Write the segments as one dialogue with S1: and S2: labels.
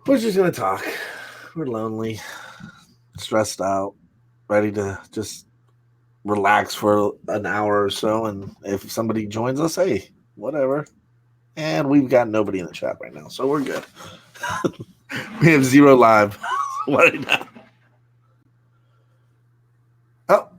S1: We're just gonna talk. We're lonely, stressed out, ready to just relax for an hour or so. And if somebody joins us, hey, whatever. And we've got nobody in the chat right now, so we're good. We have 0 live right now. Oh,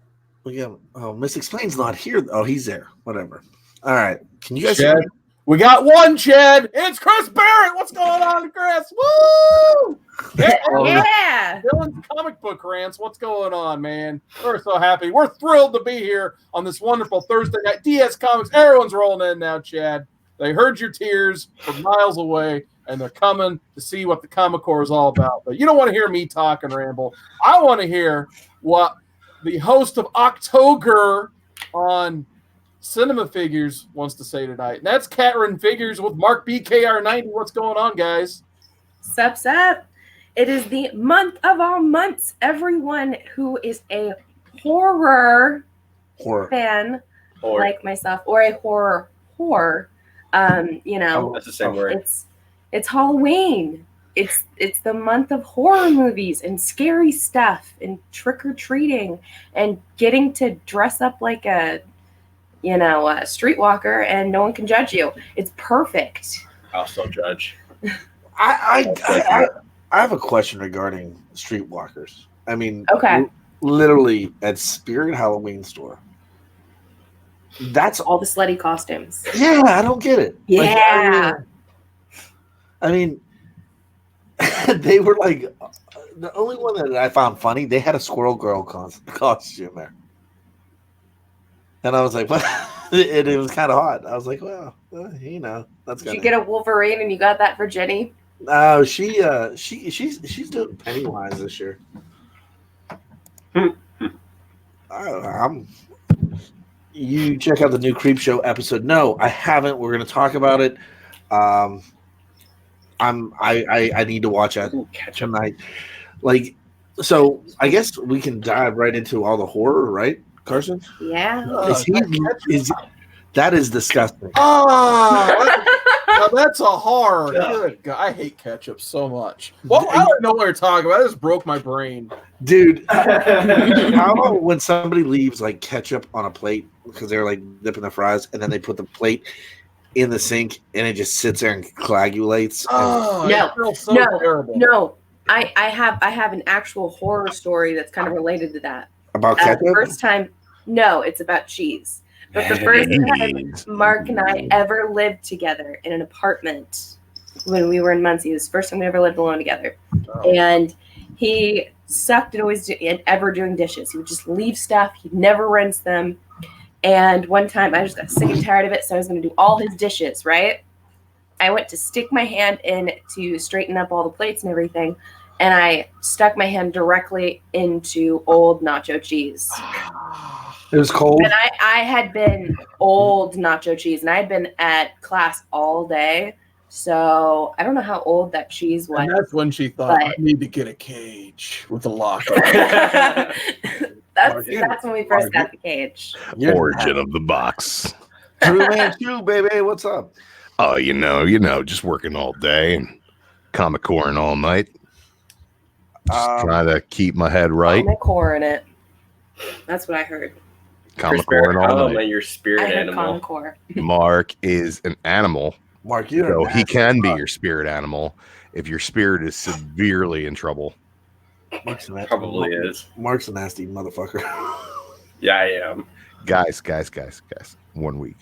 S1: we got. Oh, Miss Explain's not here. Oh, he's there. Whatever. All right. Can you guys?
S2: Chad, we got one, Chad. It's Chris Barrett. What's going on, Chris? Woo!
S3: Yeah.
S2: Dylan's comic book rants. What's going on, man? We're so happy. We're thrilled to be here on this wonderful Thursday night. DS Comics. Everyone's rolling in now, Chad. They heard your tears from miles away, and they're coming to see what the Comic Core is all about. But you don't want to hear me talk and ramble. I want to hear what the host of October on Cinema Figures wants to say tonight. And that's Catrin Figures with Mark BKR90. What's going on, guys?
S3: Sup. It is the month of all months. Everyone who is a horror fan like myself, or a horror whore,
S4: that's the same word.
S3: It's Halloween. It's the month of horror movies and scary stuff and trick-or-treating and getting to dress up like a streetwalker and no one can judge you. It's perfect.
S4: I'll still judge.
S1: I have a question regarding streetwalkers. I mean,
S3: okay,
S1: literally at Spirit Halloween store. That's
S3: all the slutty costumes.
S1: Yeah, I don't get it.
S3: Yeah.
S1: I mean, they were like the only one that I found funny. They had a Squirrel Girl costume there, and I was like, "What?" It was kind of hot. I was like, "Well, that's."
S3: Did you get a Wolverine and you got that for Jenny?
S1: No, she's doing Pennywise this year. You check out the new Creep Show episode. No, I haven't. We're going to talk about it. I need to watch it tonight. So I guess we can dive right into all the horror, right, Carson?
S3: Yeah.
S1: That is disgusting.
S2: Oh, now that's a horror. Good God, I hate ketchup so much. Well, I don't know what you're talking about. It just broke my brain.
S1: Dude, how about when somebody leaves like ketchup on a plate because they're like dipping the fries and then they put the plate in the sink and it just sits there and coagulates?
S2: Oh, terrible.
S3: No. I have an actual horror story that's kind of related to that.
S1: About ketchup?
S3: The first time, no, it's about cheese. But the first time Mark and I ever lived together in an apartment when we were in Muncie, it was the first time we ever lived alone together. Oh. And he sucked at ever doing dishes. He would just leave stuff. He'd never rinse them. And one time I just got sick and tired of it, so I was going to do all his dishes, right? I went to stick my hand in to straighten up all the plates and everything, and I stuck my hand directly into old nacho cheese.
S1: It was cold.
S3: And I had been old nacho cheese, and I had been at class all day. So I don't know how old that cheese was.
S2: And that's when she thought, I need to get a cage with a locker.
S3: That's when we first got the cage.
S5: Origin of the box.
S1: True man, true, baby. What's up?
S5: Oh, just working all day and Comic Coring all night. Just trying to keep my head right.
S3: Comic Core in it. That's what I heard.
S5: Comic Coring all night.
S4: Your spirit animal.
S3: Comic Core.
S5: Mark is an animal.
S1: Mark,
S5: so he can be your spirit animal if your spirit is severely in trouble.
S4: Probably is.
S1: Mark's a nasty motherfucker.
S4: Yeah, I am.
S5: Guys. 1 week.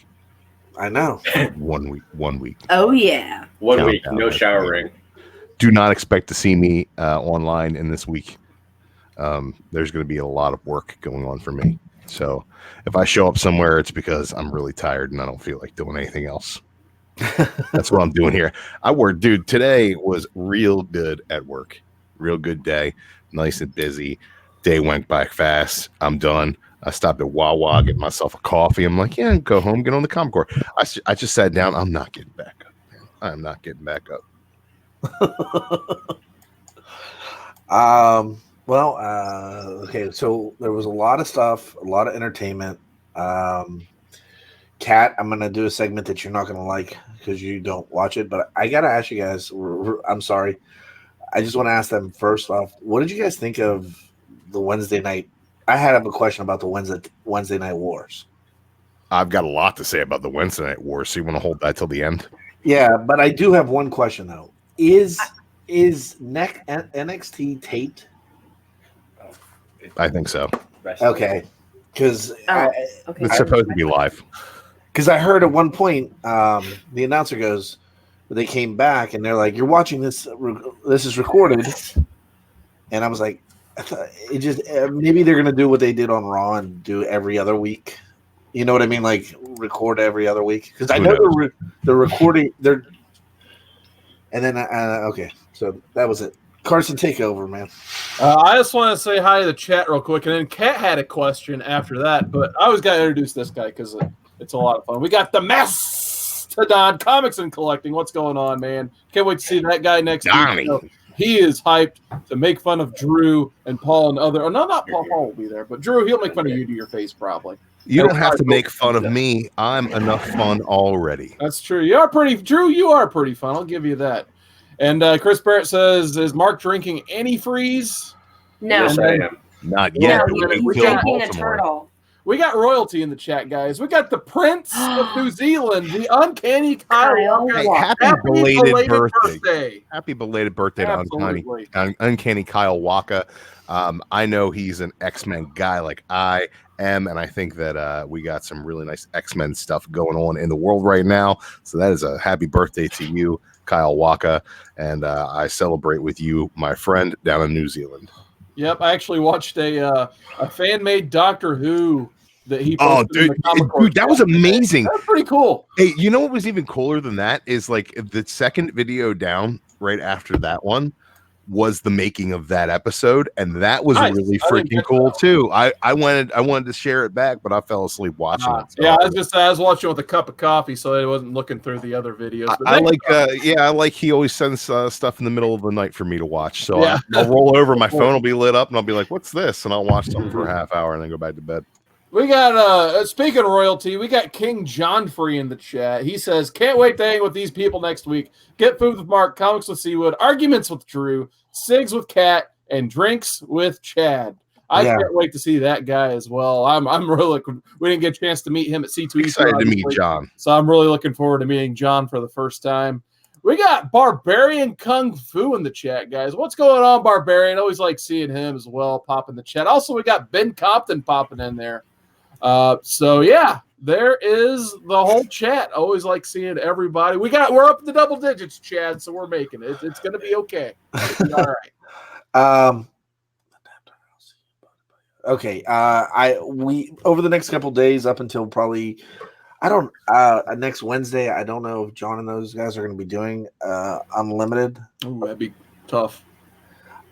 S1: I know.
S5: 1 week.
S3: Oh, yeah.
S4: 1 week, no showering.
S5: Do not expect to see me online in this week. There's going to be a lot of work going on for me. So if I show up somewhere, it's because I'm really tired and I don't feel like doing anything else. That's what I'm doing here. Dude, today was real good at work. Real good day. Nice and busy. Day went by fast. I'm done. I stopped at Wawa, get myself a coffee. I'm like, yeah, go home, get on the Comic Core. I just sat down. I'm not getting back up. I'm not getting back up.
S1: Okay, so there was a lot of stuff, a lot of entertainment. Kat, I'm gonna do a segment that you're not gonna like because you don't watch it. But I gotta ask you guys. I'm sorry. I just want to ask them first off. What did you guys think of the Wednesday night? I had a question about the Wednesday night wars.
S5: I've got a lot to say about the Wednesday night wars. So you want to hold that till the end?
S1: Yeah, but I do have one question though. Is NXT taped?
S5: I think so.
S1: Okay, because
S3: okay.
S5: It's supposed to be live.
S1: Because I heard at one point the announcer goes, they came back and they're like, "You're watching this. This is recorded," and I was like, I thought it just maybe they're gonna do what they did on Raw and do every other week. You know what I mean? Like record every other week because I know they're recording. They're and then okay, so that was it. Carson, take over, man.
S2: I just want to say hi to the chat real quick, and then Kat had a question after that, but I always got to introduce this guy because it's a lot of fun. We got the Mastodon Comics and Collecting. What's going on, man? Can't wait to see that guy next week. So he is hyped to make fun of Drew and Paul and other. Oh, no, not Paul. Paul will be there, but Drew, he'll make fun of you to your face probably.
S5: You don't have to make fun of me. I'm enough fun already.
S2: That's true. You are pretty, Drew. You are pretty fun. I'll give you that. And Chris Barrett says, "Is Mark drinking antifreeze?"
S3: No.
S4: Yes, I am.
S5: Not yet.
S3: No,
S5: but
S3: we're
S5: until
S3: drinking a
S5: Baltimore.
S3: turtle.
S2: We got royalty in the chat, guys. We got the Prince of New Zealand, the uncanny Kyle.
S5: Hey,
S2: Walker.
S5: happy belated birthday.
S2: birthday.
S5: Happy belated birthday to
S2: Absolutely.
S5: Uncanny Kyle Walker. I know he's an X-Men guy like I am, and I think that we got some really nice X-Men stuff going on in the world right now. So that is a happy birthday to you, Kyle Walker, and I celebrate with you, my friend, down in New Zealand.
S2: Yep, I actually watched a fan-made Doctor Who that he
S5: Oh,
S2: posted in the Comic Con
S5: dude, that was amazing.
S2: That's pretty cool.
S5: Hey, you know what was even cooler than that is like the second video down right after that one was the making of that episode, and that was
S2: Nice.
S5: really
S2: I didn't
S5: freaking
S2: get
S5: cool
S2: that.
S5: too. I wanted to share it back, but I fell asleep watching it. So
S2: Yeah, I was watching with a cup of coffee, so I wasn't looking through the other videos. But
S5: I like he always sends stuff in the middle of the night for me to watch. So
S2: Yeah.
S5: I'll roll over, my phone will be lit up, and I'll be like, "What's this?" And I'll watch something for a half hour and then go back to bed.
S2: We got speaking of royalty, we got King John Free in the chat. He says, "Can't wait to hang with these people next week. Get food with Mark, comics with Seawood, arguments with Drew, cigs with Kat, and drinks with Chad." I can't wait to see that guy as well. I'm really we didn't get a chance to meet him at C2E.
S5: Excited to meet John.
S2: So I'm really looking forward to meeting John for the first time. We got Barbarian Kung Fu in the chat, guys. What's going on, Barbarian? Always like seeing him as well pop in the chat. Also, we got Ben Compton popping in there. So yeah, there is the whole chat. Always like seeing everybody. We're up in the double digits, Chad, so we're making it. It's gonna be okay. It'll be all right.
S1: Okay. We over the next couple days up until probably next Wednesday. I don't know if John and those guys are going to be doing Unlimited.
S2: Ooh, that'd be tough.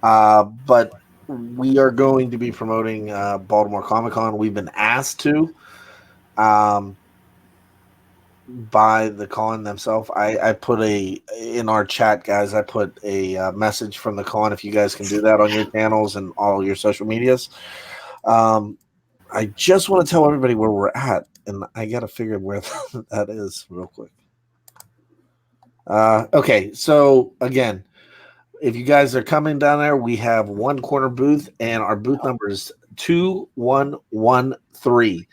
S1: But we are going to be promoting Baltimore Comic-Con. We've been asked to by the con themselves. I put in our chat, guys, I put a message from the con if you guys can do that on your channels and all your social medias. I just want to tell everybody where we're at, and I got to figure where that is real quick. Okay, so again, if you guys are coming down there, we have one corner booth, and our booth number is 2113.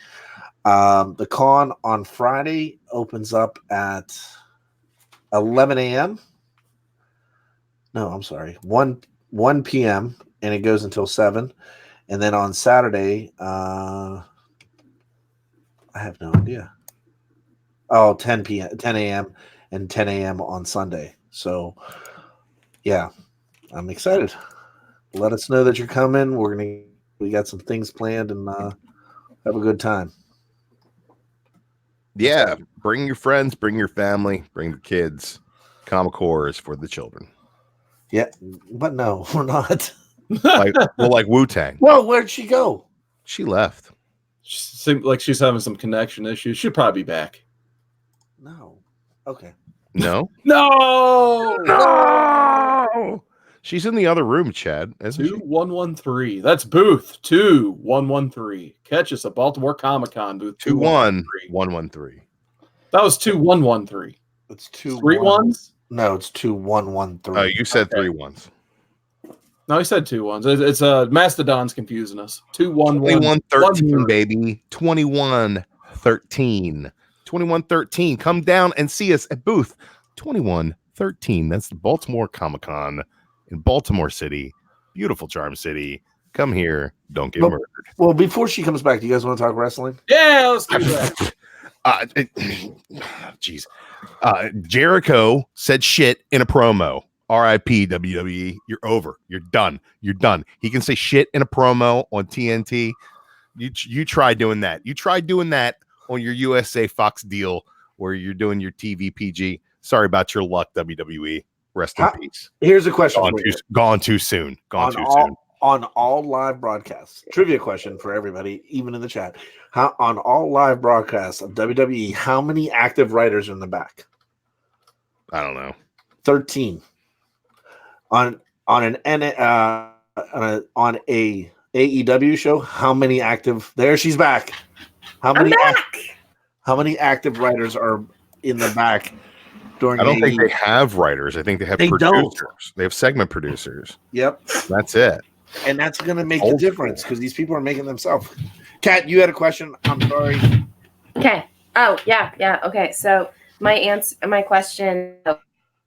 S1: The con on Friday opens up at 11 a.m. No, I'm sorry, 1 p.m. and it goes until 7. And then on Saturday, I have no idea. Oh, 10 a.m. and 10 a.m. on Sunday. So, yeah, I'm excited. Let us know that you're coming. We got some things planned and have a good time.
S5: Yeah, bring your friends, bring your family, bring the kids. Comic Horror is for the children.
S1: Yeah, but no, we're not.
S5: like Wu-Tang.
S1: Whoa, where'd she go?
S5: She left.
S2: She seems like she's having some connection issues. She'll probably be back.
S1: No. Okay.
S5: No?
S2: No!
S5: She's in the other room, Chad, isn't she?
S2: 2113. That's booth 2113. Catch us at Baltimore Comic Con booth
S5: 21113.
S2: That was 2-1-1-3.
S1: It's 2
S2: 3 ones?
S1: No, it's 2-1-1-3.
S5: Oh, you said
S2: Okay.
S5: 3 ones.
S2: No, he said 2 ones. It's Mastodon's confusing us. 2-1-1-13,
S5: 21-13, baby. 21-13. 21-13. Come down and see us at booth 2113. That's the Baltimore Comic-Con in Baltimore City. Beautiful Charm City. Come here. Don't get
S1: Well-
S5: murdered.
S1: Well, before she comes back, do you guys want to talk wrestling?
S2: Yeah, let's do that.
S5: Jeez. Jericho said shit in a promo. RIP WWE. You're over. You're done. You're done. He can say shit in a promo on TNT. You try doing that. You try doing that on your USA Fox deal where you're doing your TV PG. Sorry about your luck, WWE. Rest in peace.
S1: Here's a question
S5: Gone
S1: for you.
S5: too soon. Gone too
S1: all,
S5: soon.
S1: On all live broadcasts, trivia question for everybody, even in the chat. On all live broadcasts of WWE, how many active writers are in the back?
S5: I don't know.
S1: 13. On a AEW show, how many active? There, she's back. How
S3: I'm
S1: many?
S3: back.
S1: How many active writers are in the back during?
S5: I don't think
S1: AEW?
S5: they have writers. I think they have
S1: They
S5: producers.
S1: don't.
S5: They have segment producers.
S1: Yep,
S5: That's it.
S1: and that's going to make the
S5: Old
S1: difference because these people are making themselves. Kat, you had a question. I'm sorry.
S3: Okay. Oh, yeah. Okay. So my question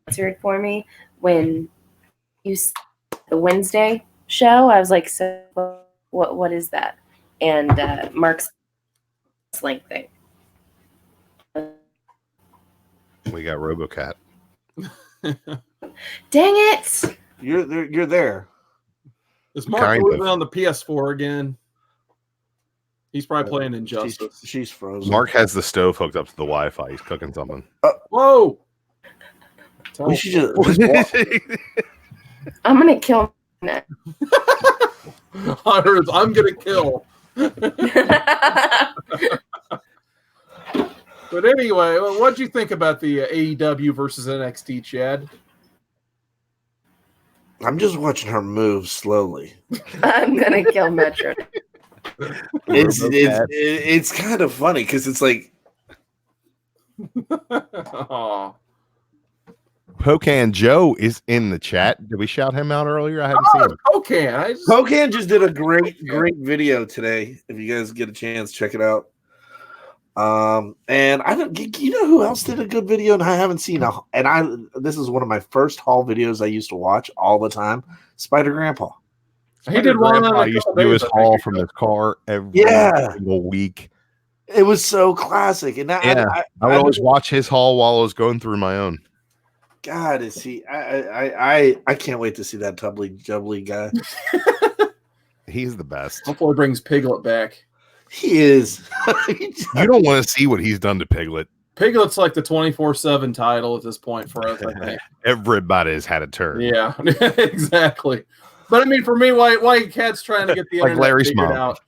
S3: answered for me when you said the Wednesday show. I was like, so what is that? And Mark's wrestling thing.
S5: We got RoboCat.
S3: Dang it!
S1: You're there.
S2: Is Mark
S5: Kind
S2: moving
S5: of.
S2: on the PS4 again? He's probably playing Injustice.
S1: She's frozen.
S5: Mark has the stove hooked up to the Wi-Fi. He's cooking something.
S2: Whoa!
S1: We should just walk.
S3: I'm gonna kill that.
S2: I'm gonna kill. But anyway, what'd you think about the AEW versus NXT, Chad?
S1: I'm just watching her move slowly.
S3: I'm gonna kill Metro.
S1: It's kind of funny because it's like
S2: Aw.
S5: Pocan Joe is in the chat. Did we shout him out earlier? I haven't seen him.
S2: Okay, I just,
S1: Pocan just did a great video today. If you guys get a chance, check it out. And I don't, you know who else did a good video, and I haven't seen this is one of my first haul videos I used to watch all the time. Spider Grandpa.
S2: he did one
S5: Grandpa
S2: on a
S5: used to
S2: couple
S5: do his
S2: days, I
S5: haul
S2: think.
S5: from his car every
S1: Yeah.
S5: single week.
S1: It was so classic, and
S5: Yeah. I would always watch his haul while I was going through my own.
S1: God, is he? I can't wait to see that tubbly jubbly guy.
S5: He's the best.
S2: Hopefully he brings Piglet back.
S1: He is.
S5: You don't want to see what he's done to Piglet.
S2: Piglet's like the 24/7 title at this point for us, I think.
S5: Everybody's had a turn.
S2: Yeah, exactly. But I mean, for me, why Cat's trying to get the
S5: Like
S2: internet
S5: Larry's
S2: figured
S5: mom.
S2: out.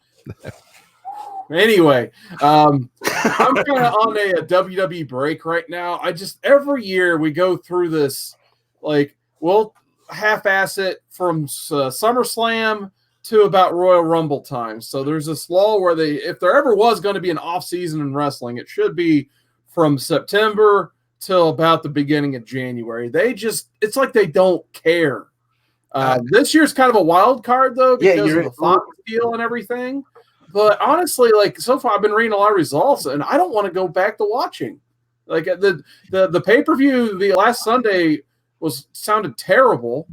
S2: Anyway, I'm kind of on a WWE break right now. Every year we go through this, like we'll half-ass it from SummerSlam to about Royal Rumble time. So there's this lull where if there ever was going to be an off season in wrestling, it should be from September till about the beginning of January. It's like they don't care. This year's kind of a wild card though because of the Fox deal and everything. But honestly, like so far, I've been reading a lot of results, and I don't want to go back to watching. Like the pay-per-view the last Sunday sounded terrible.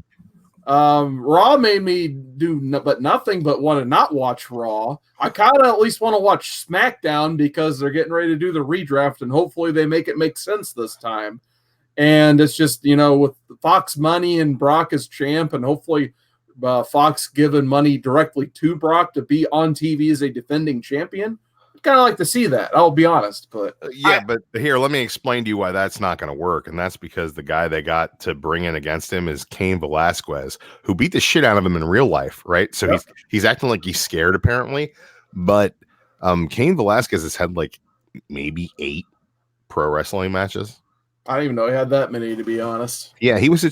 S2: Raw made me do nothing but want to not watch Raw. I kind of at least want to watch SmackDown because they're getting ready to do the redraft, and hopefully they make it make sense this time. And it's just, with Fox money and Brock as champ, and hopefully Fox giving money directly to Brock to be on TV as a defending champion. I'd kind of like to see that. I'll be honest, but
S5: but here, let me explain to you why that's not going to work. And that's because the guy they got to bring in against him is Cain Velasquez, who beat the shit out of him in real life, right? So he's acting like he's scared, apparently. But Cain Velasquez has had like maybe 8 pro wrestling matches.
S2: I didn't even know he had that many, to be honest.
S5: Yeah, he was was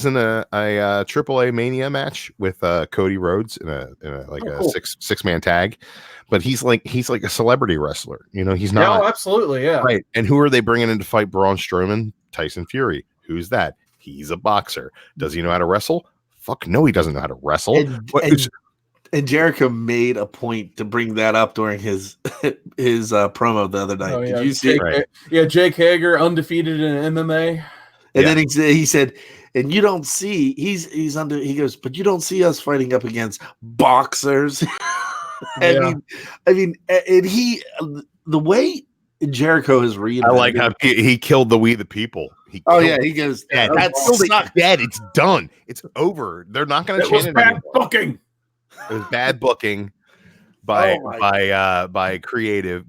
S5: in a AAA Mania match with Cody Rhodes in a
S2: Cool.
S5: six man tag, but he's like a celebrity wrestler. You know, he's not.
S2: No, absolutely, yeah.
S5: Right. And who are they bringing in to fight Braun Strowman? Tyson Fury. Who's that? He's a boxer. Does he know how to wrestle? Fuck no, he doesn't know how to wrestle.
S1: And Jericho made a point to bring that up during his promo the other night.
S2: Oh, yeah.
S1: Did you see?
S5: Right.
S2: Yeah, Jake Hager undefeated in MMA.
S1: And then he said, and you don't see he's under. He goes, but you don't see us fighting up against boxers. I mean, and he the way Jericho is reading.
S5: I like how he killed the people.
S1: He goes,
S5: dead.
S1: That's
S5: dead. It's done. It's over. They're not going to change it.
S2: Bad booking.
S5: It was bad booking by bad creative.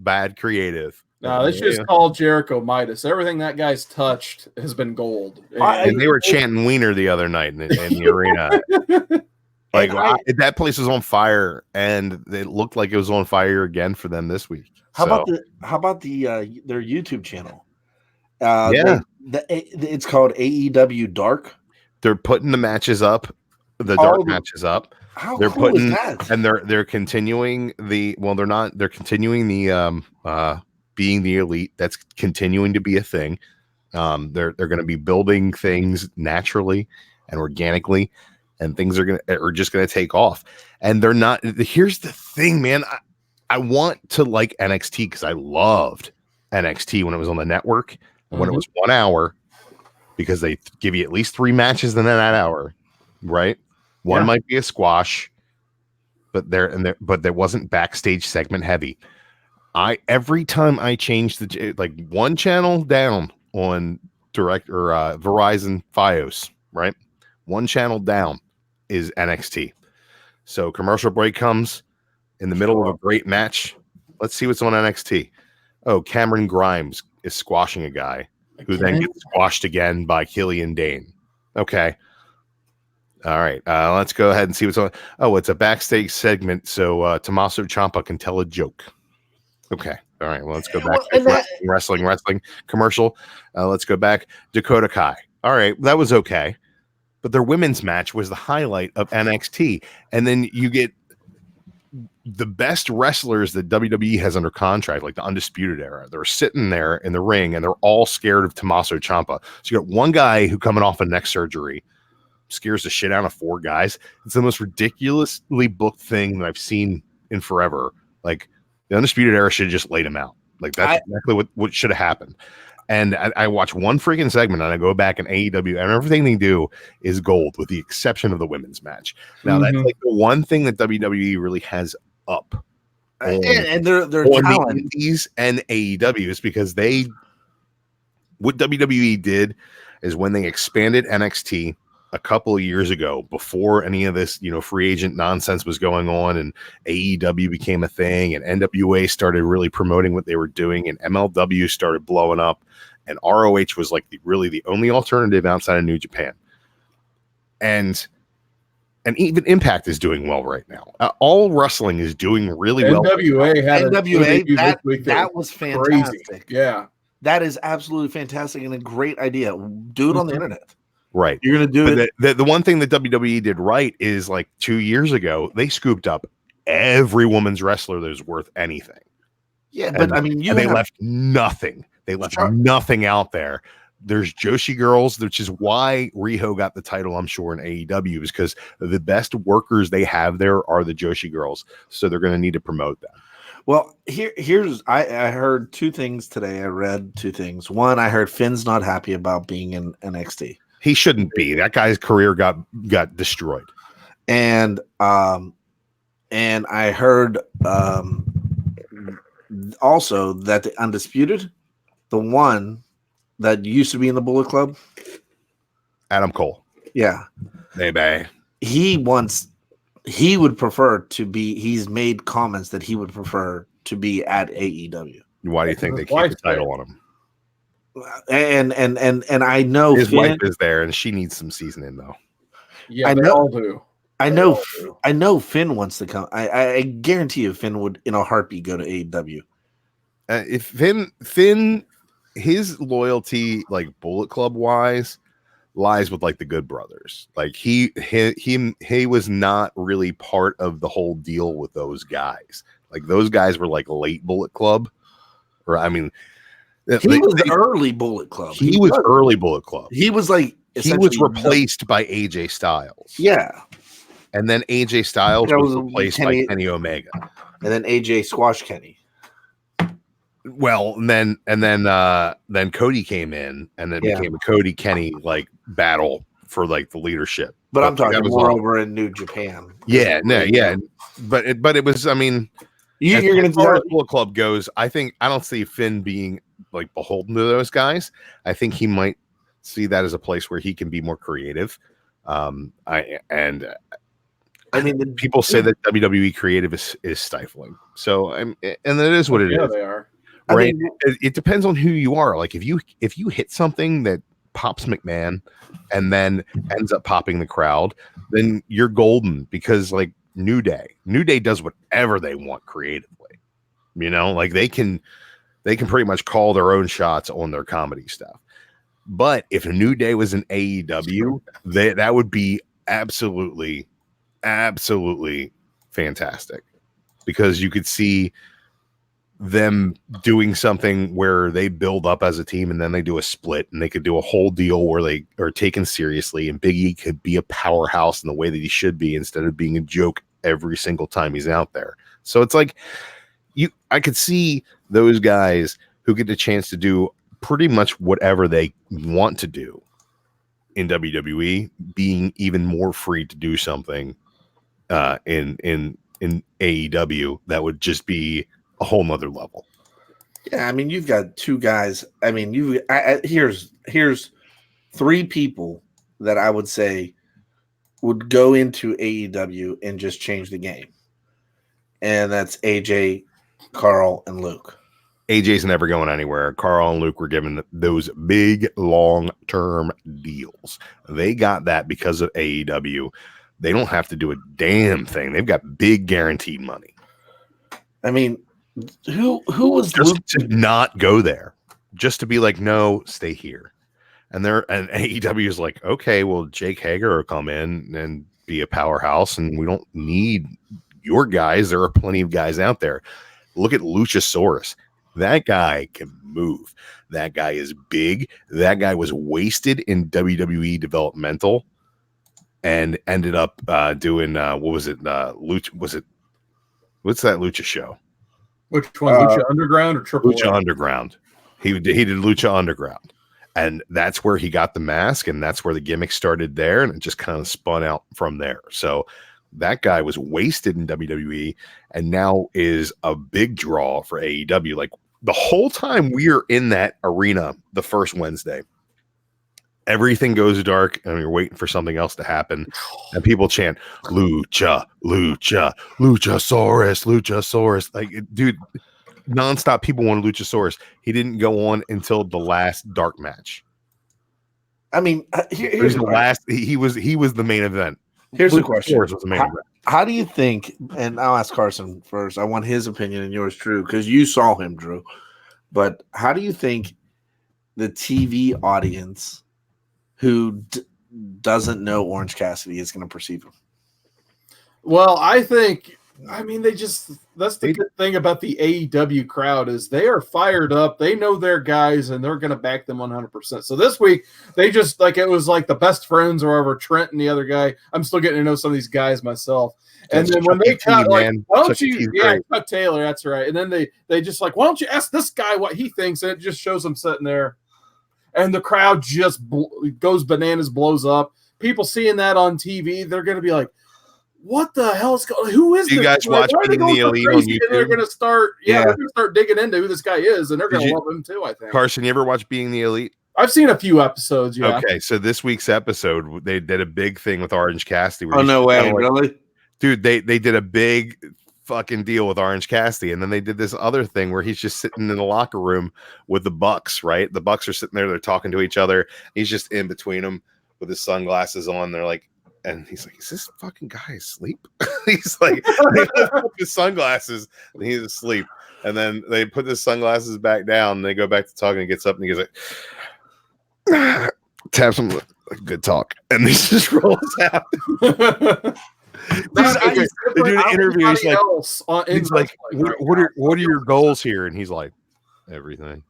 S2: No, they should just call Jericho Midas. Everything that guy's touched has been gold.
S5: And they were chanting Wiener the other night in the arena. That place was on fire, and it looked like it was on fire again for them this week.
S1: How about their YouTube channel? It's called AEW Dark.
S5: They're putting the matches up, the dark matches up.
S1: How
S5: they're
S1: cool
S5: putting
S1: is that?
S5: And they're continuing they're continuing the being the elite. That's continuing to be a thing. They're going to be building things naturally and organically, and things are just going to take off. And they're not. Here's the thing, man. I want to like NXT because I loved NXT when it was on the network and when it was 1 hour, because they give you at least 3 matches in that hour, right? One might be a squash, but there wasn't backstage segment heavy. Every time I changed one channel down on direct or Verizon Fios, right? One channel down is NXT. So commercial break comes in the middle of a great match. Let's see what's on NXT. Oh, Cameron Grimes is squashing a guy who then gets squashed again by Killian Dane. Okay. All right. Let's go ahead and see what's on. Oh, it's a backstage segment, so Tommaso Ciampa can tell a joke. Okay. All right. Well, let's go back. Wrestling commercial. Let's go back. Dakota Kai. All right. That was okay. But their women's match was the highlight of NXT. And then you get the best wrestlers that WWE has under contract, like the Undisputed Era. They're sitting there in the ring, and they're all scared of Tommaso Ciampa. So you got one guy who coming off a neck surgery scares the shit out of 4 guys. It's the most ridiculously booked thing that I've seen in forever. Like, the Undisputed Era should have just laid him out. Like, that's exactly what should have happened. And I watch one freaking segment, and I go back in AEW, and everything they do is gold, with the exception of the women's match. Now, that's like the one thing that WWE really has up.
S1: And their
S5: on
S1: talent.
S5: the Indies and AEW is because what WWE did is when they expanded NXT a couple of years ago, before any of this, free agent nonsense was going on, and AEW became a thing, and NWA started really promoting what they were doing, and MLW started blowing up, and ROH was like really the only alternative outside of New Japan. And even Impact is doing well right now. All wrestling is doing really well.
S2: NWA had
S1: that was fantastic.
S2: Crazy. Yeah.
S1: That is absolutely fantastic and a great idea. Do it on the internet.
S5: Right.
S1: You're going to do it.
S5: The one thing that WWE did right is, like, 2 years ago, they scooped up every women's wrestler that was worth anything.
S1: Yeah, but I mean,
S5: they left nothing. They left nothing out there. There's Joshi girls, which is why Riho got the title, I'm sure, in AEW, is because the best workers they have there are the Joshi girls. So they're going to need to promote them.
S1: Well, I heard 2 things today. I read 2 things. One, I heard Finn's not happy about being in NXT.
S5: He shouldn't be. That guy's career got destroyed.
S1: And I heard also that the Undisputed, the one that used to be in the Bullet Club,
S5: Adam Cole.
S1: Yeah.
S5: Baby.
S1: He would prefer to be, he's made comments that he would prefer to be at AEW.
S5: Why do you think they keep the title on him?
S1: And I know
S5: his wife is there, and she needs some seasoning, though.
S2: Yeah, I all do.
S1: I know Finn wants to come. I guarantee you Finn would in a heartbeat go to AEW.
S5: If Finn his loyalty, like Bullet Club wise, lies with like the Good Brothers. Like he was not really part of the whole deal with those guys. Like those guys were like late Bullet Club, or I mean,
S1: he was early Bullet Club.
S5: He was early Bullet Club.
S1: He was like
S5: he was replaced by AJ Styles.
S1: Yeah,
S5: and then AJ Styles was replaced by Kenny Omega,
S1: and then AJ squashed Kenny.
S5: Well, and then Cody came in, and then became a Cody Kenny like battle for like the leadership.
S1: But I'm talking more over in New Japan.
S5: Yeah, but it was. I mean,
S1: you're going to
S5: far as Bullet Club goes, I don't see Finn being like beholden to those guys. I think he might see that as a place where he can be more creative. I mean, people say that WWE creative is stifling. So, and it is what it is.
S2: They are.
S5: Right. It depends on who you are. Like if you hit something that pops McMahon and then ends up popping the crowd, then you're golden, because like New Day does whatever they want creatively. You know, like they can pretty much call their own shots on their comedy stuff. But if a New Day was an AEW, that would be absolutely fantastic, because you could see them doing something where they build up as a team and then they do a split, and they could do a whole deal where they are taken seriously, and Big E could be a powerhouse in the way that he should be, instead of being a joke every single time he's out there. So it's like I could see those guys who get the chance to do pretty much whatever they want to do in WWE being even more free to do something in AEW that would just be a whole nother level.
S1: Yeah, I mean, you've got two guys. I mean, here's three people that I would say would go into AEW and just change the game, and that's AJ, Carl, and Luke.
S5: AJ's never going anywhere. Carl and Luke were given those big long-term deals. They got that because of AEW. They don't have to do a damn thing. They've got big guaranteed money.
S1: I mean, who was
S5: just
S1: Luke
S5: to not go there, just to be like, no, stay here. And AEW is like, okay, well, Jake Hager will come in and be a powerhouse, and we don't need your guys. There are plenty of guys out there. Look at Luchasaurus. That guy can move. That guy is big. That guy was wasted in WWE developmental and ended up doing what was it? Lucha, was it? What's that Lucha show?
S2: Which one? Lucha Underground or Triple
S5: Lucha
S2: A?
S5: Underground. He did Lucha Underground, and that's where he got the mask, and that's where the gimmick started there, and it just kind of spun out from there. So that guy was wasted in WWE, and now is a big draw for AEW. Like the whole time we are in that arena, the first Wednesday, everything goes dark, and you're waiting for something else to happen, and people chant "Lucha, Lucha, Luchasaurus, Luchasaurus!" Like, dude, nonstop. People want Luchasaurus. He didn't go on until the last dark match.
S1: I mean, here's
S5: the last. He was the main event.
S1: Here's the question:
S5: was the main event.
S1: How do you think? And I'll ask Carson first. I want his opinion and yours, Drew, because you saw him, Drew. But how do you think the TV audience who doesn't know Orange Cassidy is going to perceive him?
S2: Well, I mean, that's the good thing about the AEW crowd is they are fired up. They know their guys, and they're going to back them 100%. So this week, they just it was like the best friends or whatever, Trent and the other guy. I'm still getting to know some of these guys myself. And then when they cut, why don't you, Chuck Taylor, that's right. And then they just why don't you ask this guy what he thinks? And it just shows him sitting there. And the crowd just goes bananas, blows up. People seeing that on TV, they're going to be like, what the hell is going on? Who is this?
S5: You guys watch Being the Elite on YouTube?
S2: They're going to start, they're going to start digging into who this guy is, and they're going to love him too, I think.
S5: Carson, you ever watch Being the Elite?
S2: I've seen a few episodes, yeah.
S5: Okay, so this week's episode, they did a big thing with Orange Cassidy.
S1: Oh, no way, really?
S5: Dude, they did a big fucking deal with Orange Cassidy, and then they did this other thing where he's just sitting in the locker room with the Bucks, right? The Bucks are sitting there, they're talking to each other. He's just in between them with his sunglasses on. They're like, and he's like, "Is this fucking guy asleep?" He's like, they put his sunglasses, and he's asleep. And then they put his sunglasses back down, and they go back to talking. And he gets up, and he goes like, taps him like, "Good talk," and he just rolls out. They do an interview. He's like, "What are your goals here?" And he's like, "Everything."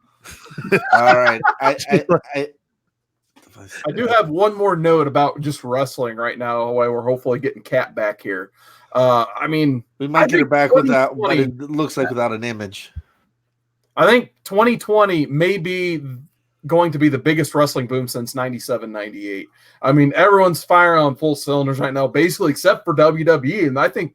S1: All right.
S2: I do have one more note about just wrestling right now. While we're hopefully getting Kat back here. I mean,
S1: we might get her back without, but it looks like without an image.
S2: I think 2020 may be going to be the biggest wrestling boom since 97, 98. I mean, everyone's firing on full cylinders right now, basically, except for WWE. And I think,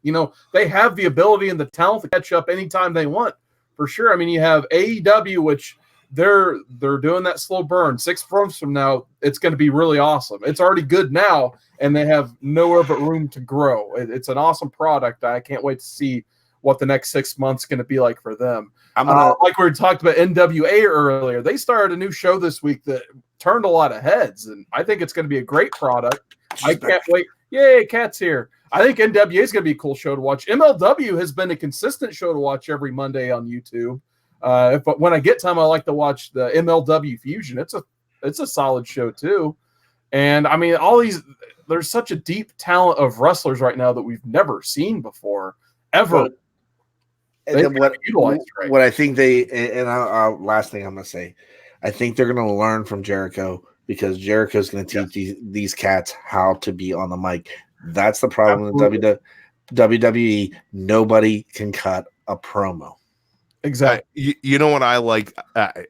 S2: they have the ability and the talent to catch up anytime they want, for sure. I mean, you have AEW, which they're doing that slow burn. 6 months from now, it's going to be really awesome. It's already good now, and they have nowhere but room to grow. It's an awesome product. I can't wait to see what the next 6 months is going to be like for them. Like we talked about NWA earlier, they started a new show this week that turned a lot of heads, and I think it's going to be a great product. I can't wait. Yay, Kat's here. I think NWA is going to be a cool show to watch. MLW has been a consistent show to watch every Monday on YouTube. But when I get time, I like to watch the MLW Fusion. It's a solid show too. And I mean, there's such a deep talent of wrestlers right now that we've never seen before, ever.
S1: What I think last thing I'm going to say, I think they're going to learn from Jericho, because Jericho's going to teach these cats how to be on the mic. That's the problem with WWE. Nobody can cut a promo.
S2: Exactly.
S5: You know what I like,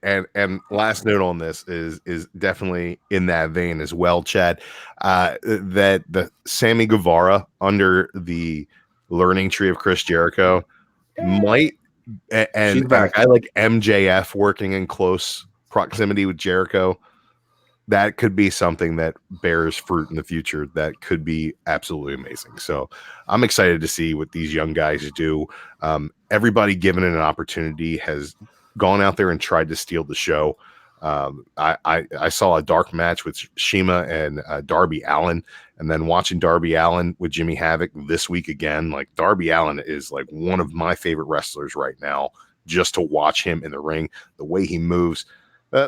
S5: and last note on this is definitely in that vein as well, Chad. That the Sammy Guevara under the learning tree of Chris Jericho might, and I like MJF working in close proximity with Jericho. That could be something that bears fruit in the future. That could be absolutely amazing. So I'm excited to see what these young guys do. Everybody given it an opportunity has gone out there and tried to steal the show. I saw a dark match with Shima and Darby Allin, and then watching Darby Allin with Jimmy Havoc this week again. Like, Darby Allin is like one of my favorite wrestlers right now. Just to watch him in the ring, the way he moves.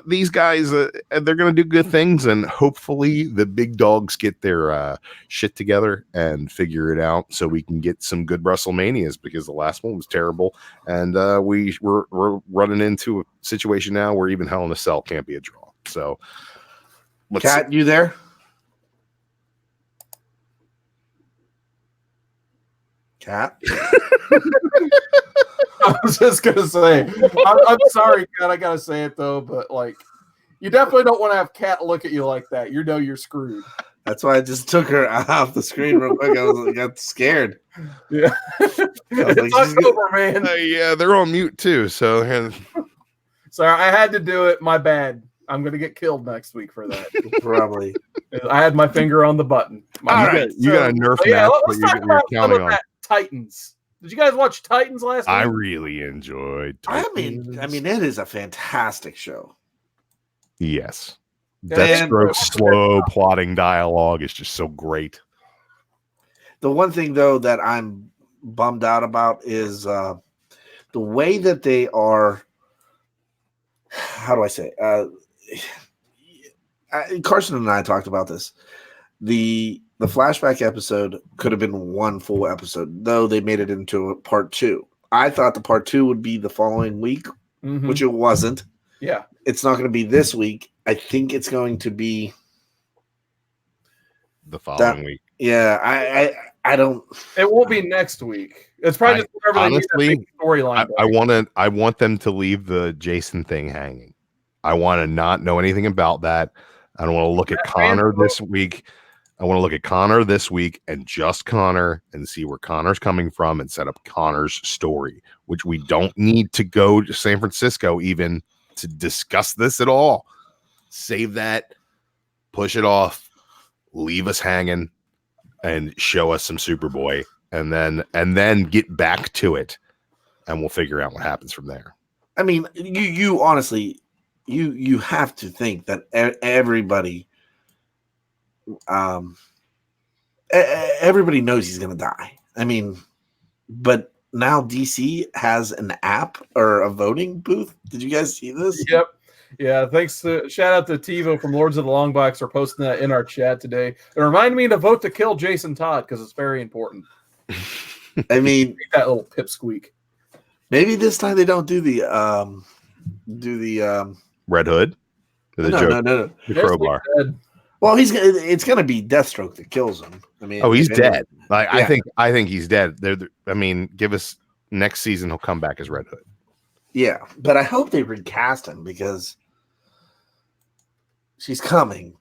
S5: These guys, they're going to do good things, and hopefully the big dogs get their shit together and figure it out so we can get some good WrestleManias, because the last one was terrible, and we're running into a situation now where even Hell in a Cell can't be a draw. So,
S1: Kat, you there? Kat?
S2: I was just gonna say, I'm sorry, Kat. I gotta say it though, but like, you definitely don't want to have Kat look at you like that. You're screwed.
S1: That's why I just took her off the screen real quick. I got scared.
S2: Yeah, it's October, man.
S5: Yeah, they're on mute too. So,
S2: sorry, I had to do it. My bad. I'm gonna get killed next week for that.
S1: Probably.
S2: I had my finger on the button.
S5: You got a Nerf match,
S2: let's talk about some of that Titans. Did you guys watch Titans last week?
S5: I really enjoyed Titans.
S1: I mean, it is a fantastic show.
S5: Yes. Deathstroke's slow plotting dialogue is just so great.
S1: The one thing, though, that I'm bummed out about is the way that they are. How do I say? Carson and I talked about this. The flashback episode could have been one full episode, though they made it into a part 2. I thought the part 2 would be the following week, which it wasn't.
S2: Yeah.
S1: It's not going to be this week. I think it's going to be
S5: the following week.
S1: Yeah, I don't.
S2: It won't be next week. It's probably just whatever
S5: honestly,
S2: storyline.
S5: I want them to leave the Jason thing hanging. I want to not know anything about that. I don't want to look at Connor this week. I want to look at Connor this week and just Connor and see where Connor's coming from and set up Connor's story, which we don't need to go to San Francisco even to discuss this at all. Save that, push it off, leave us hanging, and show us some Superboy, and then get back to it, and we'll figure out what happens from there.
S1: I mean, you honestly, you have to think that everybody everybody knows he's going to die. I mean, but now DC has an app or a voting booth. Did you guys see this?
S2: Yep. Yeah, thanks. Shout out to TiVo from Lords of the Long Box for posting that in our chat today. It reminded me to vote to kill Jason Todd because it's very important.
S1: I mean,
S2: that little pipsqueak.
S1: Maybe this time they don't do the
S5: Red Hood.
S1: No.
S5: The crowbar.
S1: Well, it's gonna be Deathstroke that kills him. I mean,
S5: he's dead. Like
S1: yeah.
S5: I think he's dead. I mean, give us next season. He'll come back as Red Hood.
S1: Yeah, but I hope they recast him because she's coming.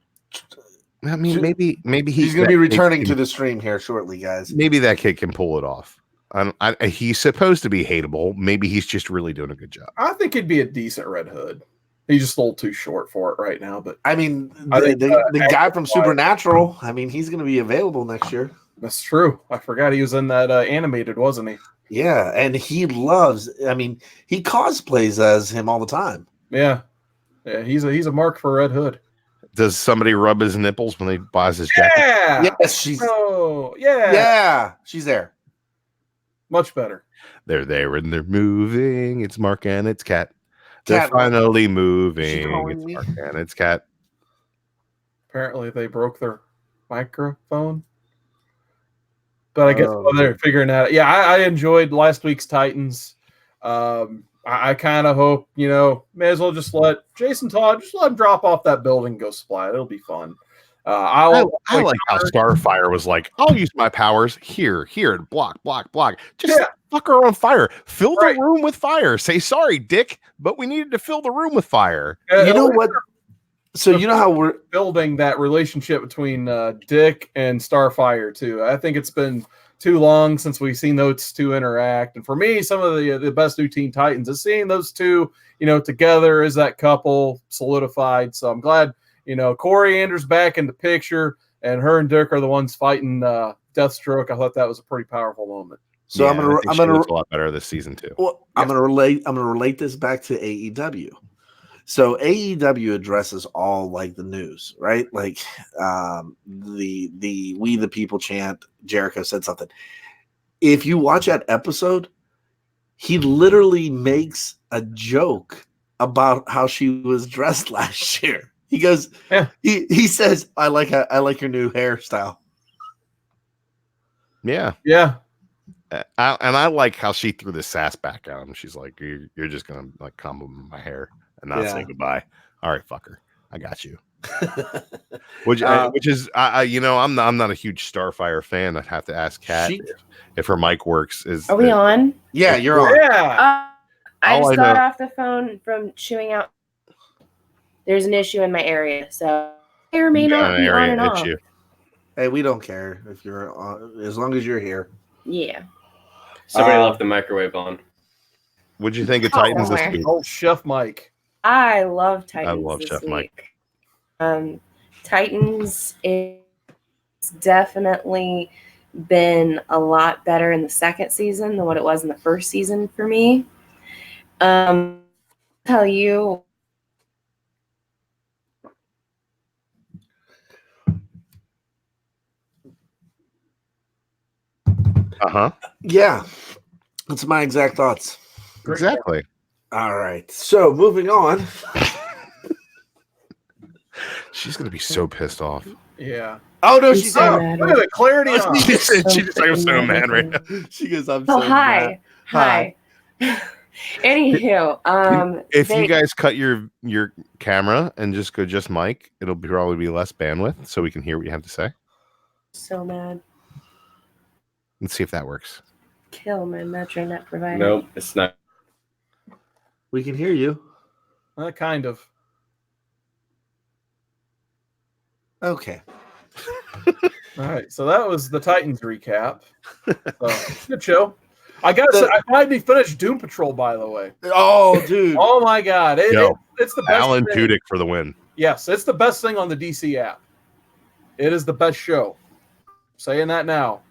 S5: I mean, maybe
S1: he's going to be returning to the stream here shortly, guys.
S5: Maybe that kid can pull it off. He's supposed to be hateable. Maybe he's just really doing a good job.
S2: I think he'd be a decent Red Hood. He's just a little too short for it right now. But
S1: I mean, the guy from Supernatural. I mean, he's going to be available next year.
S2: That's true. I forgot he was in that animated, wasn't he?
S1: Yeah, and he loves. I mean, he cosplays as him all the time.
S2: Yeah. He's a mark for Red Hood.
S5: Does somebody rub his nipples when he buys his jacket?
S2: Yeah.
S1: Yes, she's.
S2: Oh, yeah.
S1: Yeah, she's there.
S2: Much better.
S5: They're there and they're moving. It's Mark and it's Cat. They're finally moving. It's Mark and it's Cat.
S2: Apparently, they broke their microphone. But I guess they're figuring that out. Yeah, I enjoyed last week's Titans. I kind of hope, may as well just let Jason Todd, just let him drop off that building and go splat. It'll be fun. I
S5: like how Starfire was like, I'll use my powers here, block. Just fuck her on fire. Fill the room with fire. Say, sorry, Dick, but we needed to fill the room with fire.
S1: You know what? So you know how we're
S2: building that relationship between Dick and Starfire too. I think it's been too long since we've seen those two interact, and for me, some of the best new Teen Titans is seeing those two, together as that couple solidified. So I'm glad, Corey Andrews back in the picture, and her and Dick are the ones fighting Deathstroke. I thought that was a pretty powerful moment.
S1: So
S5: yeah,
S1: I'm gonna
S5: a lot better this season too.
S1: Well, I'm gonna relate this back to AEW. So AEW addresses all like the news, right? Like the "We the People" chant. Jericho said something. If you watch that episode, he literally makes a joke about how she was dressed last year. He goes, he says, "I like your new hairstyle."
S5: Yeah. I like how she threw the sass back at him. She's like, "You're just gonna like compliment my hair and not say goodbye." All right, fucker, I got you. Which is, I'm not a huge Starfire fan. I'd have to ask Kat if her mic works.
S3: Are we on?
S1: Yeah, you're on.
S2: Yeah.
S3: I just got off the phone from chewing out. There's an issue in my area, so may or may not be on and off.
S1: Hey, we don't care if you're on, as long as you're here.
S3: Yeah.
S4: Somebody left the microwave on.
S5: What'd you think of Titans this week?
S2: Oh, Chef Mike.
S3: I love Titans.
S5: I love Chef Mike.
S3: Titans is definitely been a lot better in the second season than what it was in the first season for me. Tell you.
S1: Yeah, that's my exact thoughts.
S5: Exactly.
S1: All right. So moving on.
S5: She's gonna be so pissed off.
S2: Yeah.
S1: Oh no, she's
S3: so
S1: mad.
S2: Look at the clarity.
S5: She just like, I'm so mad right now.
S1: She goes, "I'm
S3: so
S1: mad."
S3: Hi. Anywho,
S5: if you guys cut your camera and just go just Mike, it'll probably be less bandwidth, so we can hear what you have to say.
S3: So mad.
S5: Let's see if that works.
S3: Kill my MetroNet provider.
S4: Nope, it's not.
S1: We can hear you.
S2: Kind of.
S1: Okay.
S2: All right. So that was the Titans recap. Good show. I gotta say, I finally finished Doom Patrol, by the way.
S1: Oh, dude.
S2: Oh my God. It's the best.
S5: Alan
S2: thing.
S5: Tudyk for the win.
S2: Yes, it's the best thing on the DC app. It is the best show. Saying that now.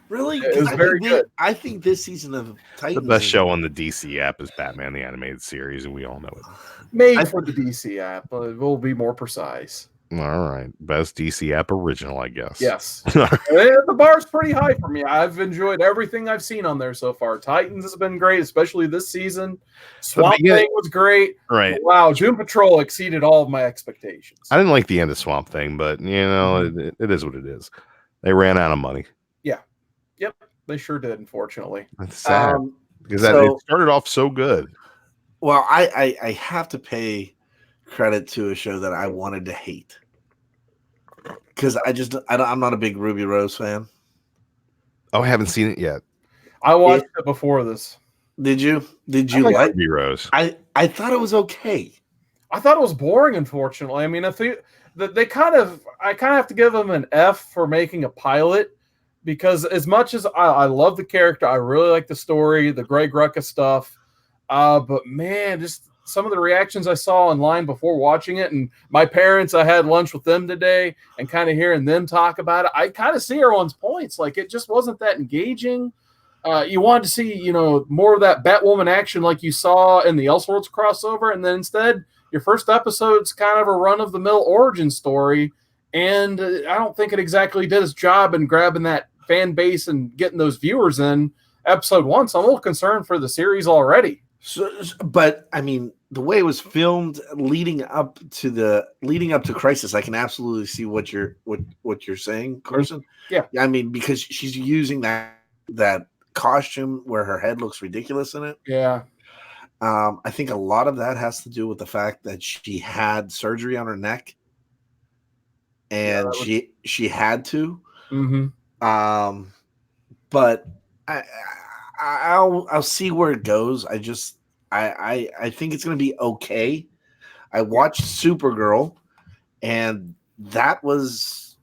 S1: Really?
S2: It was very good.
S1: I think this season of Titans,
S5: The best show on the DC app is Batman the Animated Series, and we all know it.
S2: Made for the DC app. We'll be more precise.
S5: All right. Best DC app original, I guess.
S2: Yes. The bar's pretty high for me. I've enjoyed everything I've seen on there so far. Titans has been great, especially this season. Swamp Thing was great.
S5: Right.
S2: Wow, Doom Patrol exceeded all of my expectations.
S5: I didn't like the end of Swamp Thing, but it is what it is. They ran out of money.
S2: Yeah. Yep. They sure did, unfortunately.
S5: That's sad. Because it started off so good.
S1: Well, I have to pay credit to a show that I wanted to hate. Because I'm not a big Ruby Rose fan.
S5: Oh, I haven't seen it yet.
S2: I watched it before this.
S1: Did you? Did you like
S5: Ruby Rose?
S1: I thought it was okay.
S2: I thought it was boring, unfortunately. I mean, I think that I kind of have to give them an F for making a pilot, because as much as I love the character, I really like the story, the Greg Rucka stuff. But man, just some of the reactions I saw online before watching it, and my parents, I had lunch with them today, and kind of hearing them talk about it, I kind of see everyone's points. Like, it just wasn't that engaging. You wanted to see, more of that Batwoman action like you saw in the Elseworlds crossover, and then instead, your first episode's kind of a run-of-the-mill origin story, and I don't think it exactly did its job in grabbing that fan base and getting those viewers in episode 1, so I'm a little concerned for the series already.
S1: But I mean, the way it was filmed leading up to Crisis, I can absolutely see what you're saying, Carson.
S2: Yeah.
S1: I mean, because she's using that costume where her head looks ridiculous in it.
S2: Yeah.
S1: I think a lot of that has to do with the fact that she had surgery on her neck, and she had to.
S2: Mm-hmm.
S1: But I'll see where it goes. I think it's gonna be okay. I watched Supergirl, and that was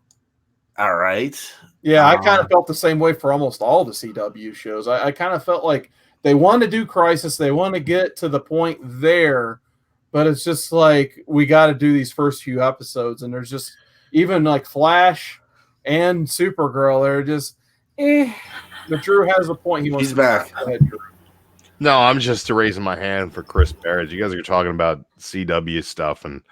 S1: all right.
S2: Yeah, I kind of felt the same way for almost all the CW shows. I kind of felt like they want to do Crisis, they want to get to the point there, but it's just like, we got to do these first few episodes, and there's just, even like Flash and Supergirl, they're just But Drew has a point.
S1: He's back.
S2: Go ahead, Drew.
S5: No, I'm just raising my hand for Chris Barrett. You guys are talking about CW stuff, and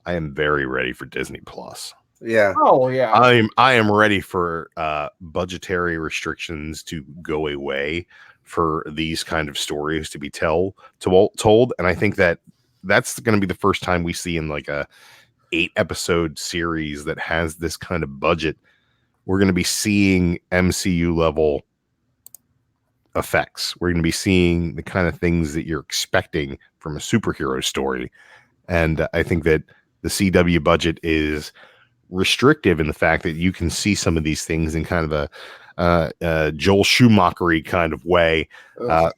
S5: I am very ready for Disney Plus.
S1: Yeah.
S2: Oh yeah.
S5: I am ready for budgetary restrictions to go away for these kind of stories to be told, and I think that's going to be the first time we see in like a 8-episode series that has this kind of budget. We're going to be seeing MCU level effects. We're going to be seeing the kind of things that you're expecting from a superhero story. And I think that the CW budget is restrictive in the fact that you can see some of these things in kind of a Joel Schumacher-y kind of way. I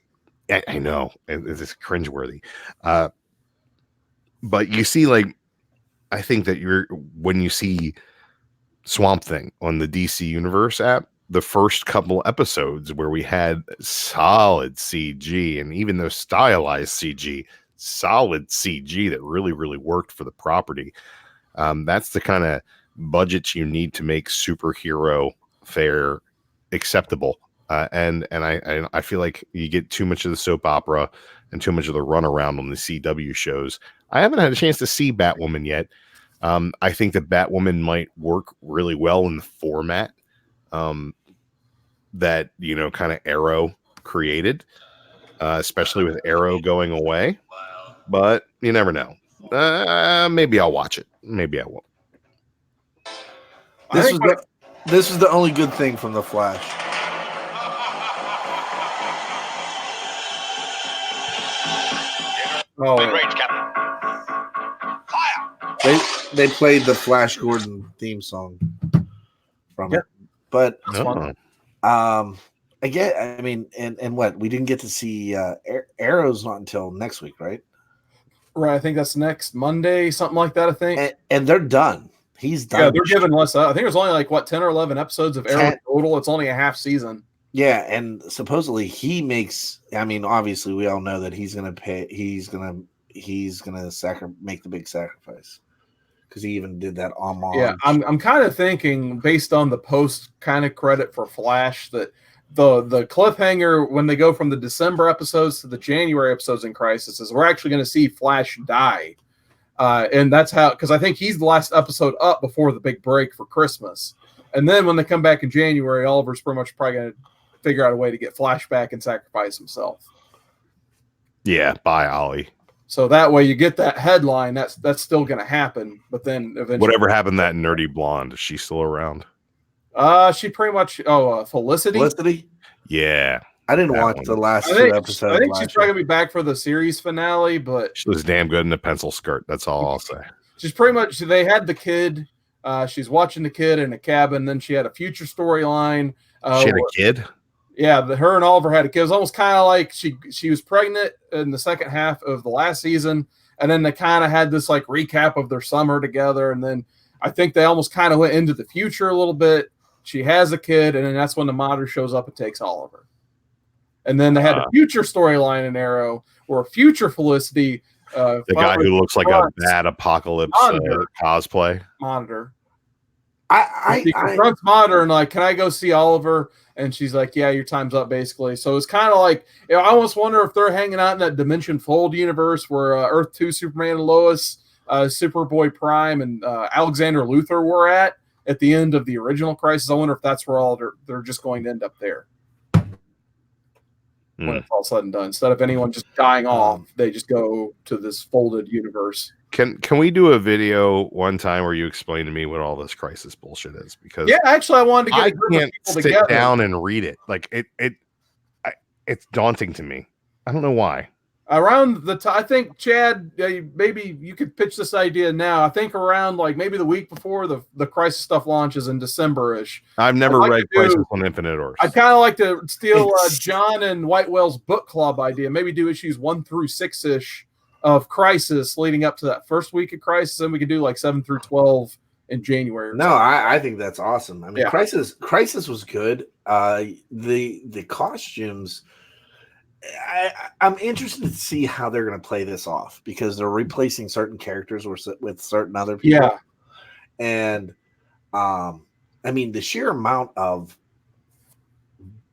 S5: know it's cringeworthy. But you see, like, I think that when you see Swamp Thing on the DC Universe app, the first couple episodes where we had solid CG, and even though stylized CG, solid CG that really, really worked for the property. That's the kind of budgets you need to make superhero fare acceptable. And I feel like you get too much of the soap opera and too much of the runaround on the CW shows. I haven't had a chance to see Batwoman yet. I think that Batwoman might work really well in the format that, kind of Arrow created, especially with Arrow going away. But you never know. Maybe I'll watch it. Maybe I won't.
S1: This was the only good thing from The Flash.
S2: Oh,
S1: They played the Flash Gordon theme song from it, but again, I mean, and what we didn't get to see Arrow's not until next week, right?
S2: Right, I think that's next Monday, something like that. I think,
S1: and they're done. He's done.
S2: Yeah, they're giving less. I think there's only like 10 or 11 episodes of Arrow total. It's only a half season.
S1: Yeah, and supposedly he makes. I mean, obviously, we all know that he's going to pay. He's going to make the big sacrifice, because he even did that homage.
S2: Yeah, I'm kind of thinking, based on the post kind of credit for Flash, that the cliffhanger when they go from the December episodes to the January episodes in Crisis is we're actually going to see Flash die. And that's how, because I think he's the last episode up before the big break for Christmas. And then when they come back in January, Oliver's pretty much probably going to figure out a way to get Flashback and sacrifice himself.
S5: Yeah, bye, Ollie.
S2: So that way you get that headline. That's still going to happen. But then eventually,
S5: Whatever happened to that nerdy blonde? Is she still around?
S2: She pretty much. Felicity.
S5: Felicity. Yeah,
S1: I didn't
S5: that
S1: watch
S5: one.
S1: the last
S2: I
S1: two
S2: think
S1: episodes.
S2: she's
S1: last
S2: probably
S1: year.
S2: going to be back for the series finale, but
S5: she was damn good in a pencil skirt. That's all I'll say.
S2: she's pretty much. They had the kid. She's watching the kid in a cabin. Then she had a future storyline.
S5: She had a kid.
S2: Yeah, her and Oliver had a kid. It was almost kind of like she was pregnant in the second half of the last season, and then they kind of had this like recap of their summer together, and then I think they almost kind of went into the future a little bit. She has a kid, and then that's when the Monitor shows up and takes Oliver. And then they had a future storyline in Arrow where future Felicity,
S5: The guy who looks like a bad apocalypse cosplay.
S2: Monitor.
S1: I
S2: She confronts Monitor and like, can I go see Oliver? And she's like, yeah, your time's up, basically. So it's kind of like, I almost wonder if they're hanging out in that Dimension Fold universe where Earth 2, Superman and Lois, Superboy Prime, and Alexander Luthor were at the end of the original Crisis. I wonder if that's where all they're just going to end up there. When it's all said and done. Instead of anyone just dying off, they just go to this folded universe.
S5: Can we do a video one time where you explain to me what all this Crisis bullshit is? Because
S2: Yeah, actually, I wanted to get
S5: I
S2: a group
S5: can't
S2: of people
S5: sit
S2: together.
S5: down and read it. Like it's daunting to me. I don't know why.
S2: Around the time, I think, Chad, maybe you could pitch this idea now. I think around like maybe the week before the Crisis stuff launches in December-ish.
S5: I've never
S2: I'd like
S5: read
S2: to do-
S5: Crisis on Infinite Earths.
S2: I'd kind of like to steal John and White Whale's book club idea. Maybe do issues 1 through 6-ish of Crisis leading up to that first week of Crisis, and we could do like 7 through 12 in January.
S1: No, I think that's awesome. I mean,
S2: Yeah.
S1: Crisis was good. The costumes. I'm interested to see how they're going to play this off because they're replacing certain characters with certain other people.
S2: Yeah.
S1: And I mean, the sheer amount of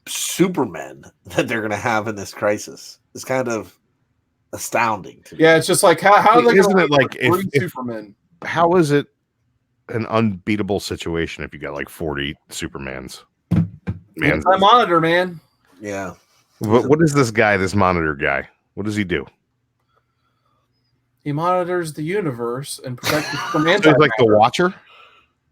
S1: Supermen that they're going to have in this Crisis is kind of astounding to me.
S2: Yeah, it's just like how are they
S5: Isn't
S2: going
S5: it like if-
S2: Superman?
S5: How is it an unbeatable situation if you got like 40 Supermans? Man,
S2: I monitor, man.
S1: Yeah.
S5: what is this guy, this Monitor guy? What does he do?
S2: He monitors the universe and protects it from
S5: So he's like the
S2: antimatter.
S5: Watcher?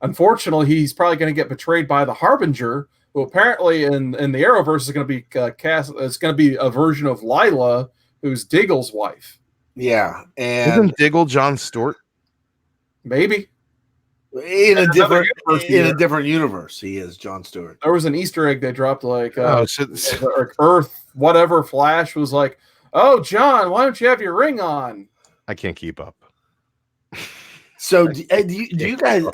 S2: Unfortunately, he's probably going to get betrayed by the Harbinger, who apparently in the Arrowverse is going to be cast. It's going to be a version of Lila, who's Diggle's wife.
S1: Yeah. And
S5: Isn't Diggle John Stewart?
S2: Maybe
S1: in a
S2: another
S1: different
S2: universe
S1: in a
S2: here.
S1: different universe, he is John Stewart.
S2: there was an Easter egg they dropped, like
S5: So
S2: Earth, whatever. Flash was like, "Oh, John, why don't you have your ring on?"
S5: I can't keep up.
S1: So do you guys?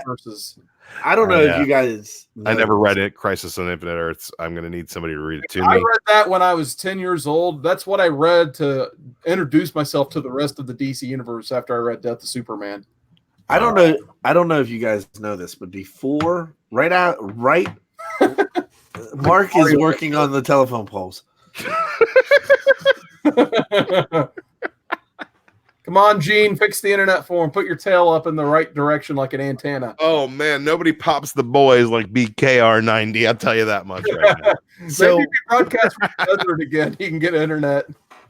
S2: Versus
S1: I don't know
S5: Yeah.
S1: if you guys.
S5: I
S1: know
S5: never
S1: this.
S5: read it. Crisis on Infinite Earths. I'm going to need somebody to read it to
S2: I
S5: me.
S2: read that when I was 10 years old. That's what I read to introduce myself to the rest of the DC universe after I read Death of Superman.
S1: I don't know. I don't know if you guys know this, but before, right, Mark is working on the telephone poles.
S2: Come on, Gene, fix the internet for him. Put your tail up in the right direction like an antenna.
S5: Oh man, nobody pops the boys like BKR90. I'll tell you that much right now.
S1: So
S2: Maybe if you broadcast from the desert again, he can get internet.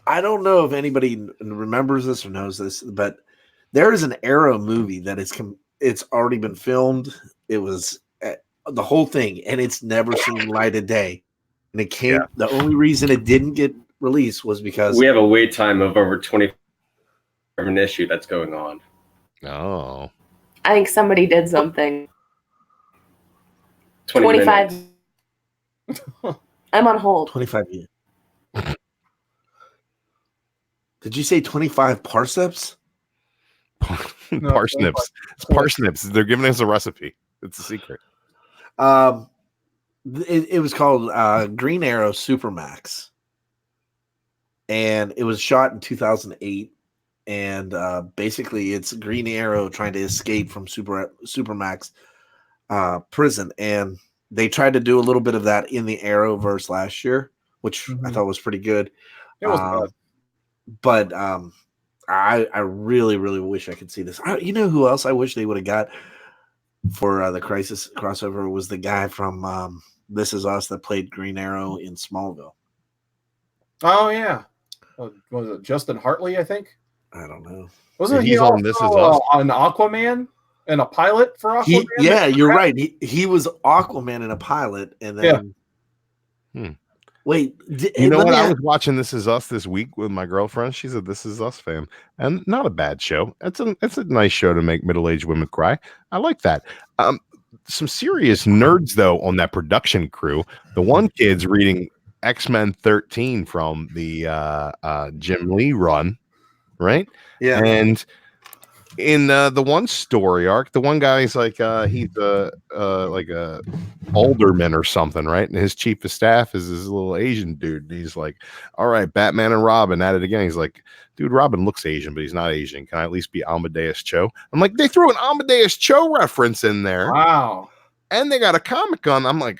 S1: I don't know if anybody remembers this or knows this, but there is an Arrow movie that it's already been filmed. It was the whole thing, and it's never seen light of day. And it came. The only reason it didn't get released was because
S4: We have a wait time of over 20 of an issue that's going on.
S5: Oh,
S3: I think somebody did something.
S4: 20
S3: 25.
S4: minutes.
S3: I'm on hold.
S1: 25 years. Did you say 25 parsecs?
S2: No,
S5: parsnips. It's parsnips. They're giving us a recipe. It's a secret.
S1: It was called Green Arrow Supermax, and it was shot in 2008. And basically, it's Green Arrow trying to escape from Supermax prison, and they tried to do a little bit of that in the Arrowverse last year, which I thought was pretty good.
S2: It was bad.
S1: But I really, really wish I could see this. You know who else I wish they would have got for the Crisis crossover was the guy from This Is Us that played Green Arrow in Smallville.
S2: Oh yeah, was it Justin Hartley? I think.
S1: I don't know.
S2: Wasn't
S5: He's
S2: he
S5: on
S2: also
S5: This Is Us?
S2: an Aquaman and a pilot for Aquaman?
S1: Yeah, you're right. He was Aquaman in a pilot, and then wait,
S5: You know what? I was watching This Is Us this week with my girlfriend. She's a This Is Us fan, and not a bad show. It's a nice show to make middle-aged women cry. I like that. Some serious nerds though on that production crew. The one kid's reading X-Men 13 from the Jim Lee run, right?
S1: Yeah.
S5: And in the one story arc, the one guy's like he's like a alderman or something, right? And his chief of staff is this little Asian dude. And he's like, all right, Batman and Robin at it again. He's like, dude, Robin looks Asian, but he's not Asian. Can I at least be Amadeus Cho? I'm like, they threw an Amadeus Cho reference in there.
S2: Wow.
S5: And they got a comic gun. I'm in.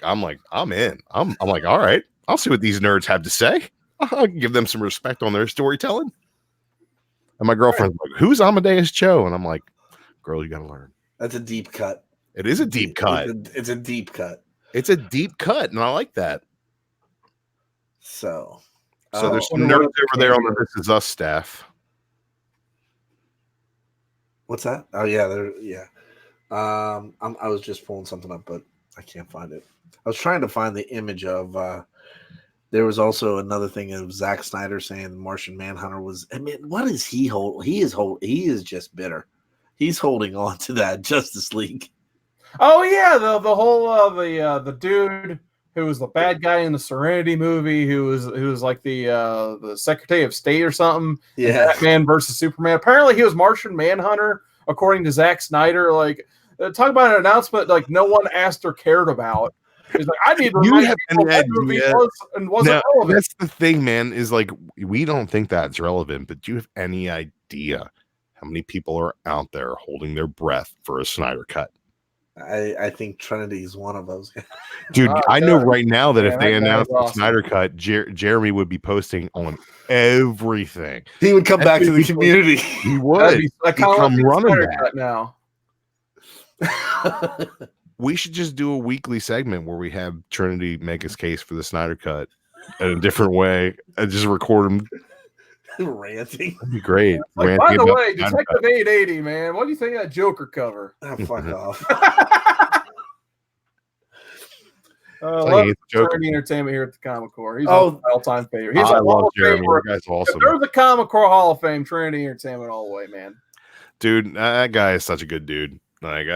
S5: I'm like, all right, I'll see what these nerds have to say. I'll give them some respect on their storytelling. And my girlfriend's like, who's Amadeus Cho? And I'm like, girl, you got to learn.
S1: That's a deep cut.
S5: It is a deep cut.
S1: It's a deep cut.
S5: It's a deep cut, and I like that.
S1: So
S5: there's some nerds over there on the This Is Us staff.
S1: What's that? Oh yeah, I was just pulling something up, but I can't find it. I was trying to find the image of. There was also another thing of Zack Snyder saying Martian Manhunter was. I mean, what is he hold? He is just bitter. He's holding on to that Justice League.
S2: Oh yeah, the whole the dude who was the bad guy in the Serenity movie, who was like the Secretary of State or something.
S1: Yeah,
S2: Batman versus Superman. Apparently, he was Martian Manhunter, according to Zack Snyder. Like, talk about an announcement like no one asked or cared about. He's like, I need to remind people that movie wasn't relevant.
S5: That's the thing, man. Is like we don't think that's relevant, but do you have any idea how many people are out there holding their breath for a Snyder cut?
S1: I think Trinity is one of those.
S5: Dude, I know right now that if
S2: Man,
S5: they
S2: that
S5: announced
S2: guy's
S5: the Snyder cut, Jeremy would be posting on everything.
S1: He would come back to the community.
S5: He would. He'd come running back.
S2: Now.
S5: We should just do a weekly segment where we have Trinity make his case for the Snyder cut in a different way and just record him
S1: ranting.
S5: That'd be great.
S2: Like, by the way, Detective 880, man, what do you think of that Joker cover?
S1: Oh, fuck off.
S2: Love Trinity Entertainment here at the Comic Core. He's my all-time favorite. He's
S5: I love
S2: Hall
S5: Jeremy.
S2: Famer.
S5: That guy's awesome.
S2: If there's a Comic Core Hall of Fame, Trinity Entertainment all the way, man.
S5: Dude, that guy is such a good dude. Like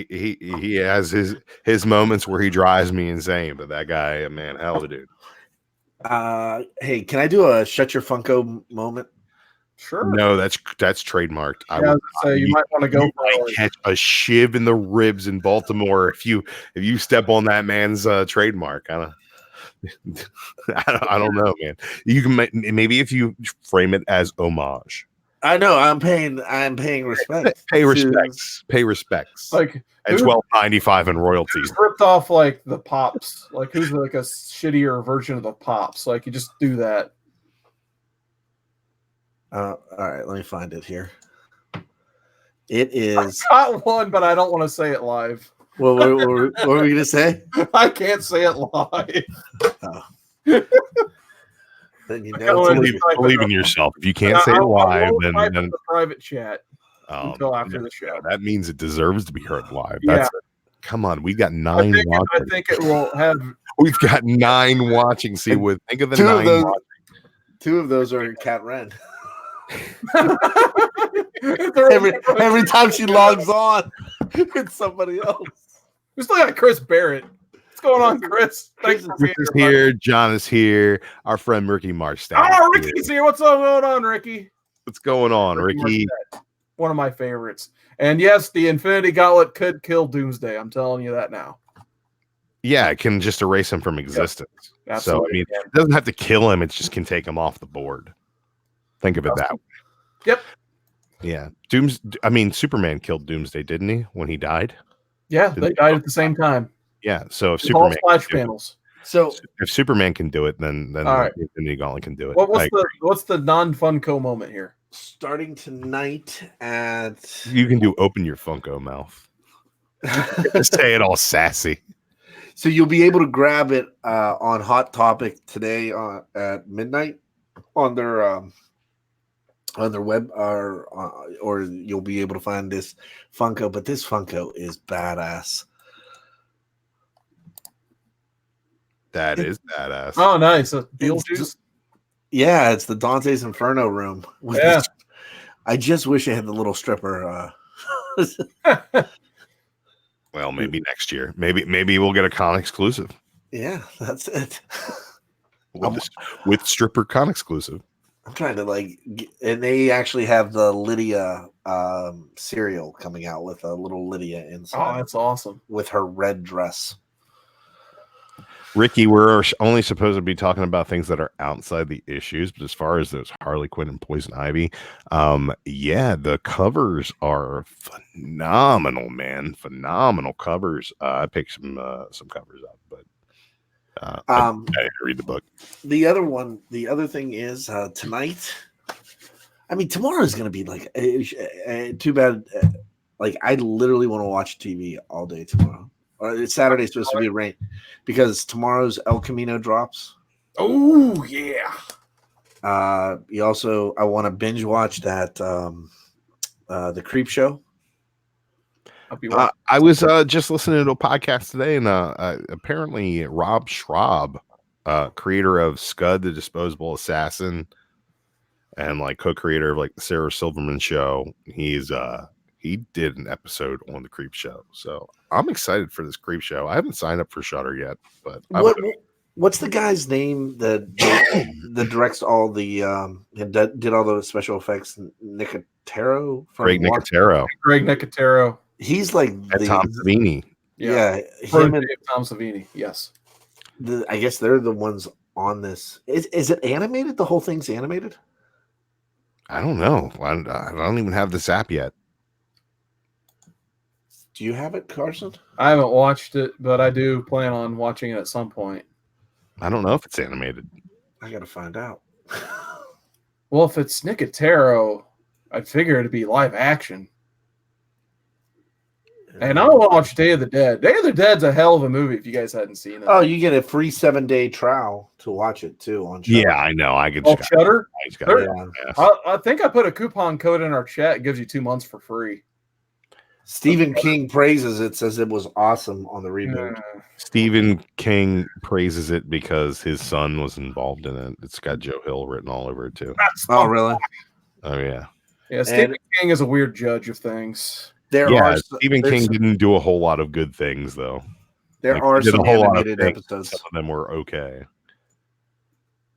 S5: he has his moments where he drives me insane, but that guy, man, hell of a dude.
S1: Hey, can I do a shut your Funko moment?
S2: Sure.
S5: No, that's trademarked.
S2: I would say you might want to go for
S5: catch a shiv in the ribs in Baltimore if you step on that man's trademark. I don't know, man. You can maybe if you frame it as homage.
S1: I know. I'm paying respect.
S5: Pay respects.
S2: Like
S5: at $12.95 in royalties.
S2: Ripped off like the Pops. Like who's like a shittier version of the Pops? Like you just do that.
S1: All right, let me find it here. It is.
S2: I got one, but I don't want to say it live.
S1: What were we gonna say?
S2: I can't say it live.
S1: Oh. Then you know,
S5: believe in yourself. If you can't say it live, then
S2: the private chat until after the show.
S5: That means it deserves to be heard live.
S2: Yeah.
S5: Come on, we've got 9 watching.
S2: I think it will have.
S5: We've got 9 watching. See, think of the 9 watching.
S1: 2 of those are Cat Ren. every time she logs on, it's somebody else.
S2: We still got Chris Barrett. What's going on, Chris?
S5: Chris is here. John is here. Our friend Ricky Marstein.
S2: Oh, Ricky's here. What's going on, Ricky?
S5: What's going on, Ricky?
S2: One of my favorites. And yes, the Infinity Gauntlet could kill Doomsday. I'm telling you that now.
S5: Yeah, it can just erase him from existence.
S2: Yep.
S5: So, I mean, it doesn't have to kill him. It just can take him off the board. Think of it that way.
S2: Yep.
S5: Yeah. Superman killed Doomsday, didn't he, when he died?
S2: Yeah, they died at the same time.
S5: Yeah, so if Superman
S2: splash panels.
S1: So
S5: if Superman can do it, then
S2: all right.
S5: Infinity Gauntlet can do it.
S2: What's the non-Funko moment here?
S1: starting tonight at
S5: You can do open your Funko mouth. Just say it all sassy.
S1: so you'll be able to grab it on Hot Topic today at midnight on their web, or you'll be able to find this Funko. But this Funko is badass.
S5: That is badass.
S2: Oh, nice. Beetlejuice.
S1: Yeah, it's the Dante's Inferno room.
S2: Yeah.
S1: I just wish it had the little stripper.
S5: Well, maybe next year. Maybe we'll get a con exclusive
S1: Yeah, that's it.
S5: with stripper con exclusive.
S1: I'm trying to and they actually have the Lydia cereal coming out with a little Lydia
S2: Oh,
S1: inside
S2: that's awesome.
S1: with her red dress.
S5: Ricky, we're only supposed to be talking about things that are outside the issues, but as far as those Harley Quinn and Poison Ivy, yeah, the covers are phenomenal, man. Phenomenal covers. I picked some covers up, but I didn't read the book.
S1: The other thing is tonight. I mean, tomorrow is going to be too bad. I literally want to watch TV all day tomorrow. Saturday's supposed to be rain because tomorrow's El Camino drops.
S2: Oh yeah.
S1: I want to binge watch that the Creep Show.
S5: I was just listening to a podcast today, and apparently Rob Schraub, creator of Scud the Disposable Assassin, and co-creator of the Sarah Silverman Show, he did an episode on the Creep Show. So I'm excited for this Creep Show. I haven't signed up for Shudder yet, but
S1: what's the guy's name that directs all the did all the special effects? Nicotero from
S5: Greg Nicotero.
S2: Greg Nicotero.
S1: He's like
S5: Tom Savini.
S1: Yeah,
S2: him and Tom Savini. Yes.
S1: I guess they're the ones on this. Is it animated? The whole thing's animated?
S5: I don't know. I don't even have this app yet.
S1: Do you have it, Carson?
S2: I haven't watched it, but I do plan on watching it at some point.
S5: I don't know if it's animated.
S1: I gotta find out.
S2: Well, if it's Nicotero, I'd figure it'd be live action. And I don't want to watch Day of the Dead. Day of the Dead's a hell of a movie if you guys hadn't seen it.
S1: Oh, you get a free 7-day trial to watch it too on Shudder.
S5: Yeah, I know. I could.
S2: Shudder?
S1: Yeah.
S2: I think I put a coupon code in our chat. It gives you 2 months for free.
S1: Stephen King praises it, says it was awesome on the reboot.
S5: Stephen King praises it because his son was involved in it. It's got Joe Hill written all over it too.
S1: Oh, really?
S5: Oh yeah.
S2: Yeah, Stephen King is a weird judge of things.
S5: Stephen King didn't do a whole lot of good things though.
S1: There are some
S5: a whole
S1: animated
S5: lot of
S1: episodes.
S5: Some of them were okay.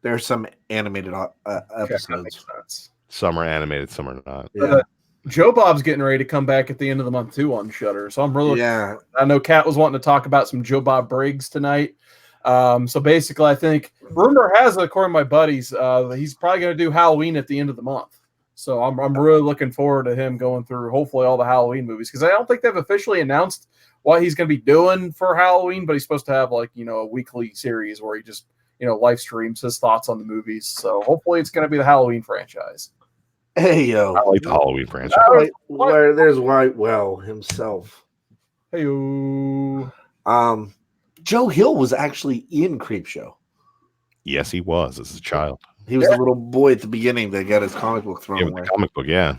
S1: There are some animated episodes.
S5: Some are animated, some are not.
S1: Yeah.
S2: Joe Bob's getting ready to come back at the end of the month too on Shudder, so I'm really.
S1: Yeah.
S2: I know Kat was wanting to talk about some Joe Bob Briggs tonight. So basically, I think rumor has it, according to my buddies, he's probably going to do Halloween at the end of the month. So I'm really looking forward to him going through hopefully all the Halloween movies, because I don't think they've officially announced what he's going to be doing for Halloween, but he's supposed to have a weekly series where he just live streams his thoughts on the movies. So hopefully it's going to be the Halloween franchise.
S1: Hey yo,
S5: I like the Halloween franchise.
S1: Where there's White Well himself.
S2: Hey yo.
S1: Joe Hill was actually in Creep Show.
S5: Yes, he was as a child.
S1: He was the little boy at the beginning that got his comic book thrown away.
S5: The comic book, yeah.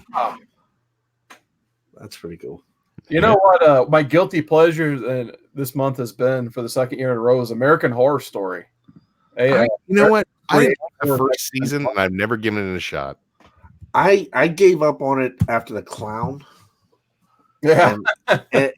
S1: That's pretty cool.
S2: You know what? My guilty pleasure this month has been for the second year in a row is American Horror Story.
S5: You know what? I didn't like the first season, and I've never given it a shot.
S1: I gave up on it after The Clown.
S2: Yeah.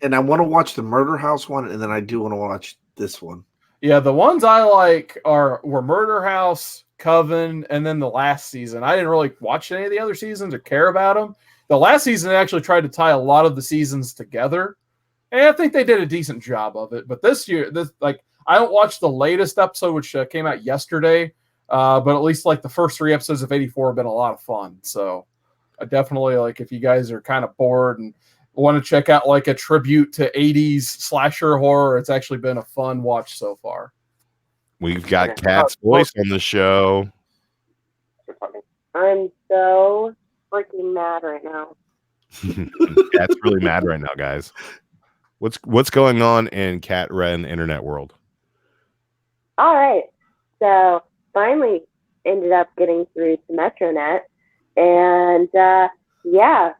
S1: And I want to watch the Murder House one, and then I do want to watch this one.
S2: Yeah, the ones I like were Murder House, Coven, and then the last season. I didn't really watch any of the other seasons or care about them. The last season actually tried to tie a lot of the seasons together, and I think they did a decent job of it. But this year, I don't watch the latest episode, which came out yesterday, but at least the first 3 episodes of 84 have been a lot of fun. So I definitely if you guys are kind of bored and want to check out a tribute to 80s slasher horror, it's actually been a fun watch so far.
S5: We've got Kat's voice on the show.
S3: I'm so
S6: freaking mad right now.
S5: Cat's really mad right now, guys. What's going on in Cat Ren internet world?
S6: All right. So finally ended up getting through to MetroNet. And yeah,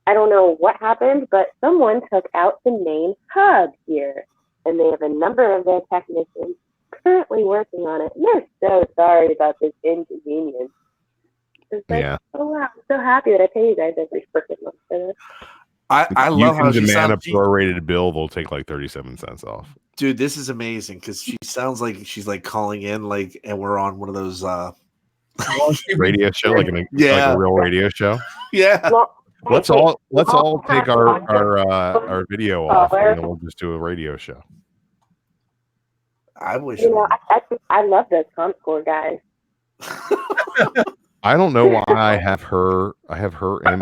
S6: I don't know what happened, but someone took out the main hub here. And they have a number of their technicians currently working on it. And they're so sorry about this inconvenience. It's like,
S5: Yeah.
S6: oh wow, I'm so happy that I pay you guys every freaking month for this.
S1: I
S5: You
S1: love
S5: can
S1: how she
S5: demand a
S1: sounds.
S5: prorated bill. They'll take like 37 cents off.
S1: Dude, this is amazing because she sounds like she's like calling in, like, and we're on one of those.
S5: Radio show, like like
S1: Yeah.
S5: a real radio show.
S1: Yeah.
S6: Well,
S5: Let's
S6: hey,
S5: all
S6: we
S5: take
S6: have
S5: our video off, and then we'll just do a radio show.
S1: I wish.
S6: you know, I love those ComScore guys.
S5: I don't know why I have her and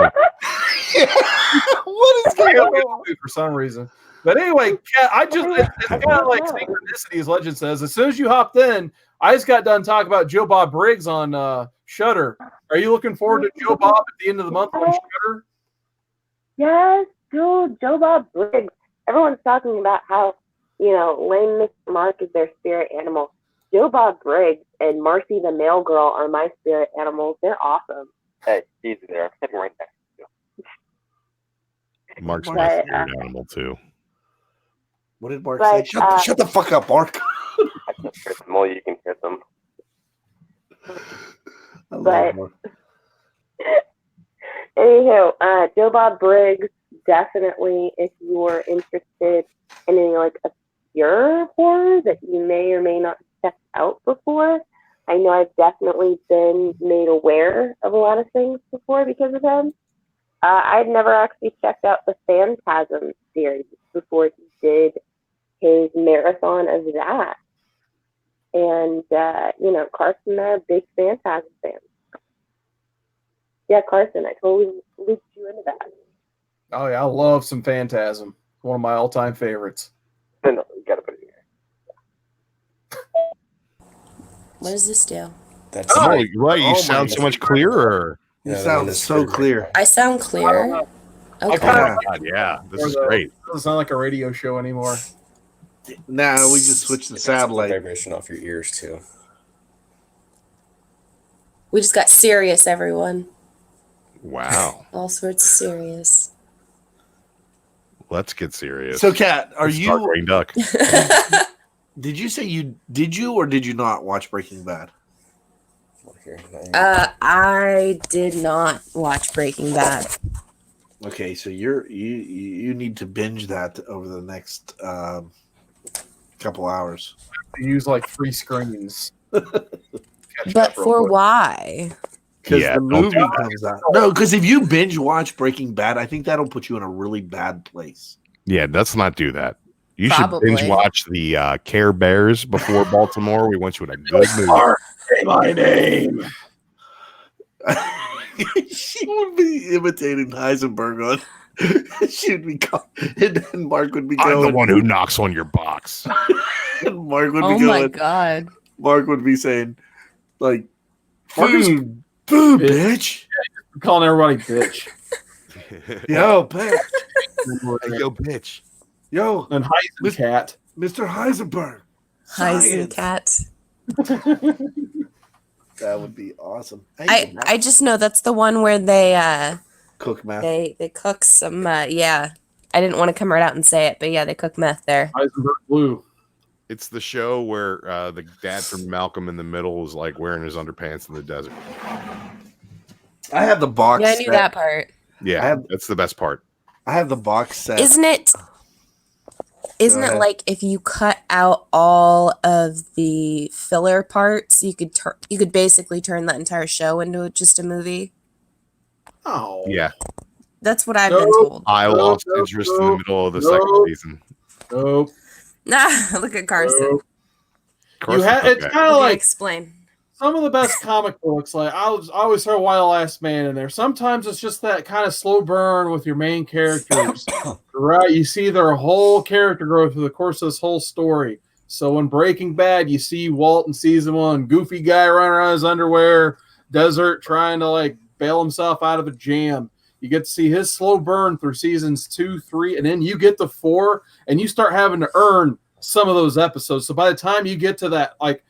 S1: What is going on?
S2: For some reason. But anyway, Kat, it's kind of like synchronicity, as Legend says. As soon as you hopped in, I just got done talking about Joe Bob Briggs on Shudder. Are you looking forward to Joe Bob at the end of the month on Shudder?
S6: Yes, dude, Joe Bob Briggs. Everyone's talking about how, you know, lame Mr. Mark is their spirit animal. Joe Bob Briggs and Marcy the Mail Girl are my spirit animals. They're awesome.
S7: Hey, easy there. I'm sitting right next to you.
S5: Mark's
S6: But,
S5: my favorite animal too.
S1: What did Mark
S6: But,
S1: say? Shut the fuck up, Mark.
S7: I can kiss them all. You can kiss them.
S1: I love
S6: But-
S1: Mark.
S6: Anywho, Joe Bob Briggs, definitely, if you're interested in any like obscure horror that you may or may not have checked out before, I know I've definitely been made aware of a lot of things before because of him. I'd never actually checked out the Phantasm series before he did his marathon of that. And, you know, Carson and I are big Phantasm fans. Yeah, Carson, I totally looped you into that.
S2: Oh, yeah, I love some Phantasm. One of my all-time favorites.
S7: No, you gotta put it in here.
S3: What does this do?
S8: That's
S5: Oh,
S2: Right.
S5: right, you
S1: Oh my
S5: sound so much clearer.
S1: You
S8: Yeah, the
S1: sound
S8: one
S1: so
S8: that's
S1: clear.
S3: I sound clear.
S2: I
S3: Okay.
S2: kinda-
S5: God, yeah, this
S2: Or
S5: is
S2: the-
S5: great.
S2: It doesn't sound like a radio show anymore.
S1: Now we just switched the
S8: It gets the
S1: satellite.
S8: vibration off your ears too.
S3: We just got serious, everyone.
S5: Wow,
S3: All sorts of serious.
S5: let's get serious.
S1: So, Kat, are
S5: Let's start
S1: you?
S5: Green Duck?
S1: Did you say you or did you not watch Breaking Bad?
S8: Here, now
S3: I did not watch Breaking Bad.
S1: Okay, so you need to binge that over the next couple hours.
S2: They use like 3 screens. Catch
S3: But
S2: up real
S3: for
S2: quick.
S3: why?
S1: Because
S5: Yeah,
S1: the
S5: don't
S1: movie
S5: do that.
S1: comes out. No, because if you binge watch Breaking Bad, I think that'll put you in a really bad place.
S5: Yeah, let's not do that. You
S3: Probably.
S5: should binge watch the Care Bears before Baltimore. We want you in a good mood.
S2: Say my name.
S1: She would be imitating Heisenberg on. She would be, and then Mark would be
S5: I'm
S1: going.
S5: the one who knocks on your box.
S1: And Mark would
S3: Oh
S1: be
S3: my
S1: going.
S3: god.
S1: Mark would be saying, like,
S2: Mark is-
S1: food, bitch.
S2: I'm calling everybody bitch.
S1: Yo, bitch.
S5: Hey, yo, bitch.
S1: Yo,
S2: And Heisencat.
S1: Mr. Heisenberg.
S3: Heisencat.
S1: That would be awesome.
S3: I just know that's the one where they
S1: cook meth.
S3: they cook some yeah. I didn't want to come right out and say it, but yeah, they cook meth there.
S2: Heisenberg Blue.
S5: It's the show where the dad from Malcolm in the Middle is like wearing his underpants in the desert.
S1: I have the box.
S3: Yeah, I knew
S1: set.
S3: that part.
S5: Yeah, that's the best part.
S1: I have the box set.
S3: Isn't it
S1: Go
S3: it
S1: ahead.
S3: like if you cut out all of the filler parts, you could basically turn that entire show into just a movie?
S2: Oh.
S5: Yeah,
S3: That's what I've been
S2: Nope.
S3: told.
S5: I
S2: Nope,
S5: lost
S2: nope,
S5: interest in the
S2: nope,
S5: middle of the
S2: nope.
S5: second season.
S2: Nope.
S3: Nah, look at Carson.
S2: Nope.
S5: Carson
S2: It's
S5: took
S2: kind
S3: Let
S2: of
S3: me
S2: like
S3: explain.
S2: some of the best comic books. Like I always throw Why the Last Man in there. Sometimes it's just that kind of slow burn with your main characters, right? You see their whole character growth through the course of this whole story. So in Breaking Bad, you see Walt in season 1, goofy guy running around his underwear, desert trying to like bail himself out of a jam. You get to see his slow burn through seasons 2, 3, and then you get to 4, and you start having to earn some of those episodes. So by the time you get to that like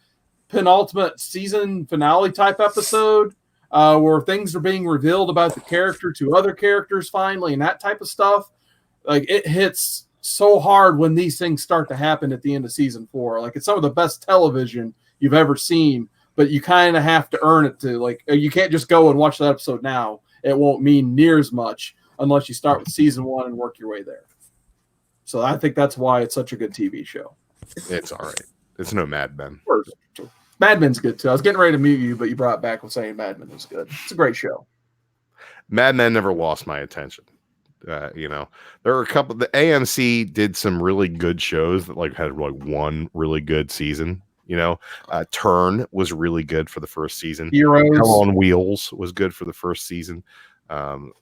S2: penultimate season finale type episode, where things are being revealed about the character to other characters finally, and that type of stuff, like it hits so hard when these things start to happen at the end of season 4. Like it's some of the best television you've ever seen, but you kind of have to earn it to like, you can't just go and watch that episode now. It won't mean near as much unless you start with season 1 and work your way there. So I think that's why it's such a good TV show.
S5: It's all right. It's no Mad Men.
S2: Mad Men's good too. I was getting ready to mute you, but you brought it back with saying Mad Men was good. It's a great show.
S5: Mad Men never lost my attention. You know, there were a couple. The AMC did some really good shows that like had like one really good season. You know, Turn was really good for the first season.
S2: Heroes.
S5: Hell on Wheels was good for the first season. The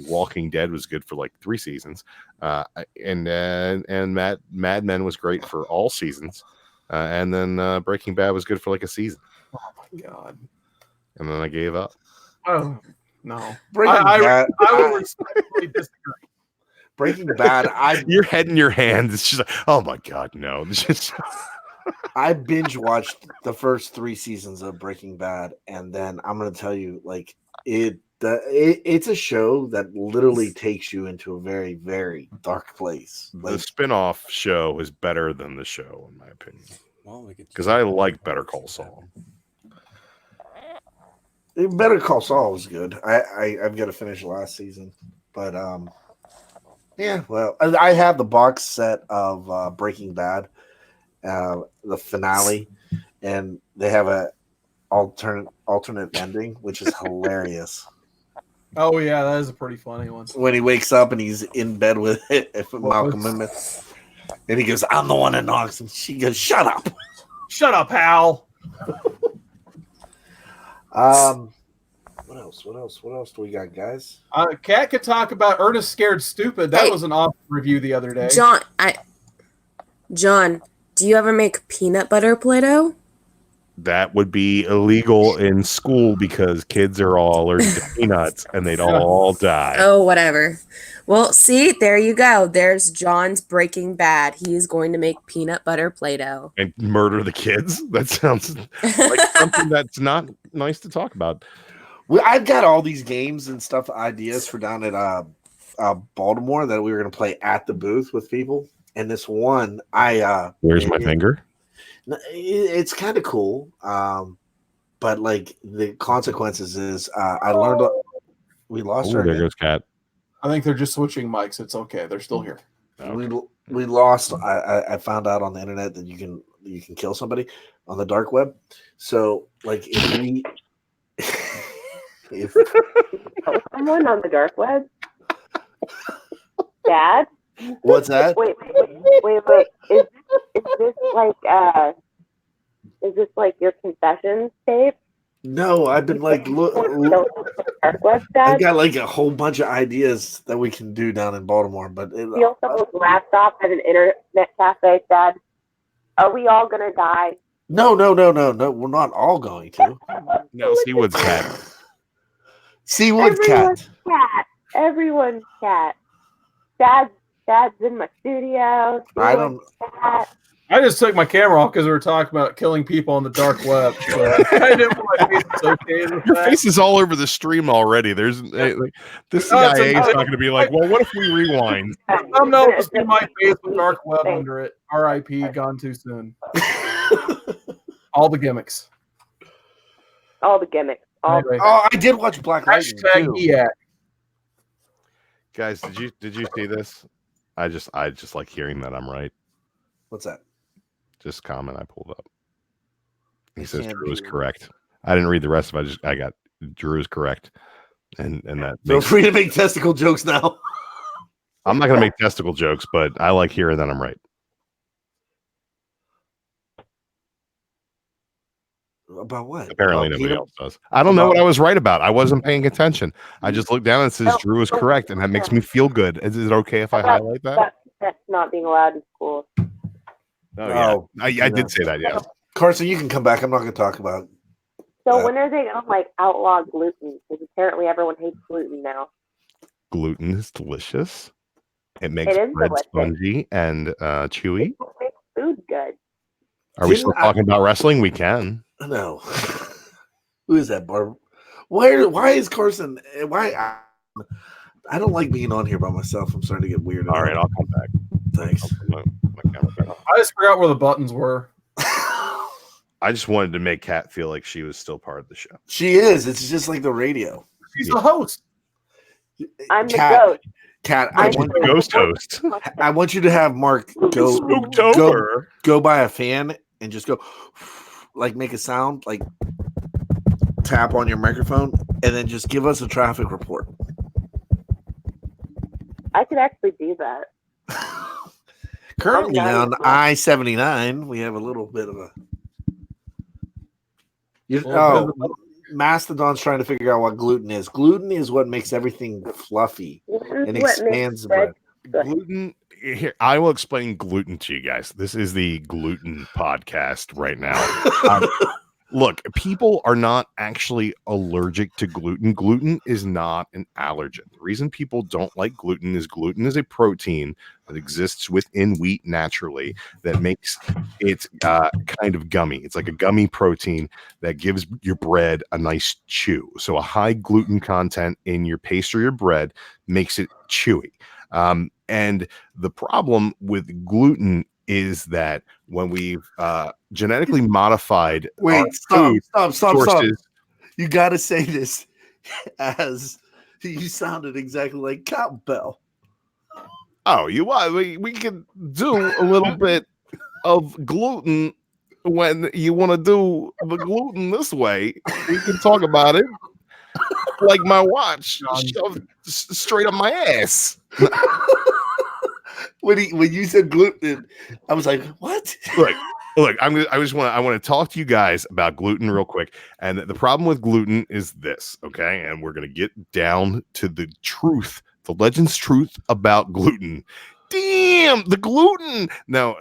S5: Walking Dead was good for like 3 seasons. And Mad Men was great for all seasons. And then Breaking Bad was good for like a season.
S2: Oh my God.
S5: And then I gave up.
S2: Oh no.
S1: Breaking Bad.
S2: I would respectfully disagree.
S1: Breaking Bad.
S5: Your head in your hands. It's just like, oh my God, no. It's just
S1: I binge watched the first 3 seasons of Breaking Bad, and then I'm gonna tell you, like it's a show that literally takes you into a very, very dark place.
S5: the
S1: Like,
S5: spin-off show is better than the show, in my opinion.
S8: Well, we could
S5: Because I like Better Call Saul.
S1: Better Call Saul was good. I've got to finish last season, but yeah. Well, I have the box set of Breaking Bad, the finale, and they have a alternate ending, which is hilarious.
S2: Oh yeah, that is a pretty funny one.
S1: When he wakes up and he's in bed with Malcolm and he goes, "I'm the one that knocks," and she goes, "Shut up."
S2: Shut up, Hal.
S1: What else do we got, guys?
S2: Kat could talk about Ernest Scared Stupid. That
S9: Hey.
S2: was an awesome review the other day.
S9: John, do you ever make peanut butter Play-Doh?
S5: That would be illegal in school because kids are all allergic to peanuts and they'd all die.
S9: Oh, whatever. Well, see, there you go. There's John's Breaking Bad. He is going to make peanut butter Play-Doh.
S5: And murder the kids? That sounds like something that's not nice to talk about.
S1: Well, I've got all these games and stuff, ideas for down at Baltimore that we were going to play at the booth with people. And this one,
S5: Where's my finger?
S1: It's kind of cool, but like the consequences is I learned we lost
S5: Oh,
S1: our.
S5: there goes Cat.
S2: I think they're just switching mics. It's okay. They're still here.
S1: We lost. I found out on the internet that you can kill somebody on the dark web. So like if we if
S6: Someone on the dark web? Dad?
S1: what's that?
S6: Wait. Is this like your confessions tape?
S1: No, I've been like look.
S6: Dark web,
S1: I've
S6: Dad?
S1: got like a whole bunch of ideas that we can do down in Baltimore, but
S6: Steal someone's laptop at an internet cafe, Dad? Are we all gonna die?
S1: no. We're not all going to.
S5: No, Seawood's Cat.
S1: Seawood
S6: Everyone's
S1: cat.
S6: cat. Everyone's cat. Dad's in my studio.
S1: I don't.
S6: Cat.
S2: I just took my camera off because we were talking about killing people on the dark web. So I didn't want my face associated with
S5: Your
S2: that.
S5: face is all over the stream already. There's like, this
S2: Oh, it's
S5: CIA is
S2: a-
S5: not going to be like, well, what if we rewind?
S2: Thumbnail will just be my face with dark web under it. R.I.P. Gone too soon. All the gimmicks.
S6: All the gimmicks. All
S2: Anyway,
S1: Oh, I did watch Black Lightning
S2: hashtag
S1: too.
S2: EAC.
S5: Guys, did you see this? I just like hearing that I'm right.
S1: What's that?
S5: Just comment I pulled up. He
S1: I
S5: says
S1: can't
S5: Drew is
S1: do-
S5: correct. I didn't read the rest of it. I got Drew is correct. And that
S1: Feel
S5: makes,
S1: free to make testicle jokes now.
S5: I'm not going to make testicle jokes, but I like hearing that I'm right.
S1: About what?
S5: Apparently
S1: About
S5: nobody
S1: peanut-
S5: else does. I don't know what I was right about. I wasn't paying attention. I just looked down and it says Drew is correct, and that makes me feel good. Is it okay if I highlight that?
S6: that's not being allowed in school.
S5: Oh, yeah.
S1: Oh,
S5: I did say that, yeah.
S1: Carson, you can come back. I'm not going to talk about
S6: So when are they gonna like outlaw gluten? Because apparently everyone hates gluten now.
S5: Gluten is delicious. It makes
S6: It is
S5: bread
S6: delicious.
S5: spongy and chewy.
S6: It makes food good.
S5: Are we still talking about wrestling? We can.
S1: No. Who is that, Barb? Why is Carson? Why? I don't like being on here by myself. I'm starting to get weird.
S5: All right, I'll come back.
S1: Thanks.
S5: My camera back.
S2: I just forgot where the buttons were.
S5: I just wanted to make Kat feel like she was still part of the show.
S1: She is. It's just like the radio.
S2: She's the host.
S6: I'm the
S1: Kat,
S6: ghost.
S1: Kat,
S6: I'm
S5: the ghost host.
S1: I want you to have Mark go buy a fan and just go like make a sound, like tap on your microphone, and then just give us a traffic report.
S6: I could actually do that.
S1: Currently
S6: I'm
S1: on
S6: not-
S1: I-79, we have a little bit of a. Mastodon's trying to figure out what gluten is. Gluten is what makes everything fluffy and expands the bread.
S5: Gluten. Here, I will explain gluten to you guys. This is the gluten podcast right now. Look, people are not actually allergic to gluten. Gluten is not an allergen. The reason people don't like gluten is a protein that exists within wheat naturally that makes it kind of gummy. It's like a gummy protein that gives your bread a nice chew. So a high gluten content in your pastry or bread makes it chewy. And the problem with gluten is that when we've genetically modified
S1: Stop. You got to say this as you sounded exactly like Cowbell.
S5: Oh, we can do a little bit of gluten when you want to do the gluten this way. We can talk about it like my watch shoved straight up my ass.
S1: When you said gluten, I was like, "What?"
S5: Look. I want to talk to you guys about gluten real quick. And the problem with gluten is this, okay? And we're gonna get down to the truth, the legend's truth about gluten. Damn, the gluten. Now,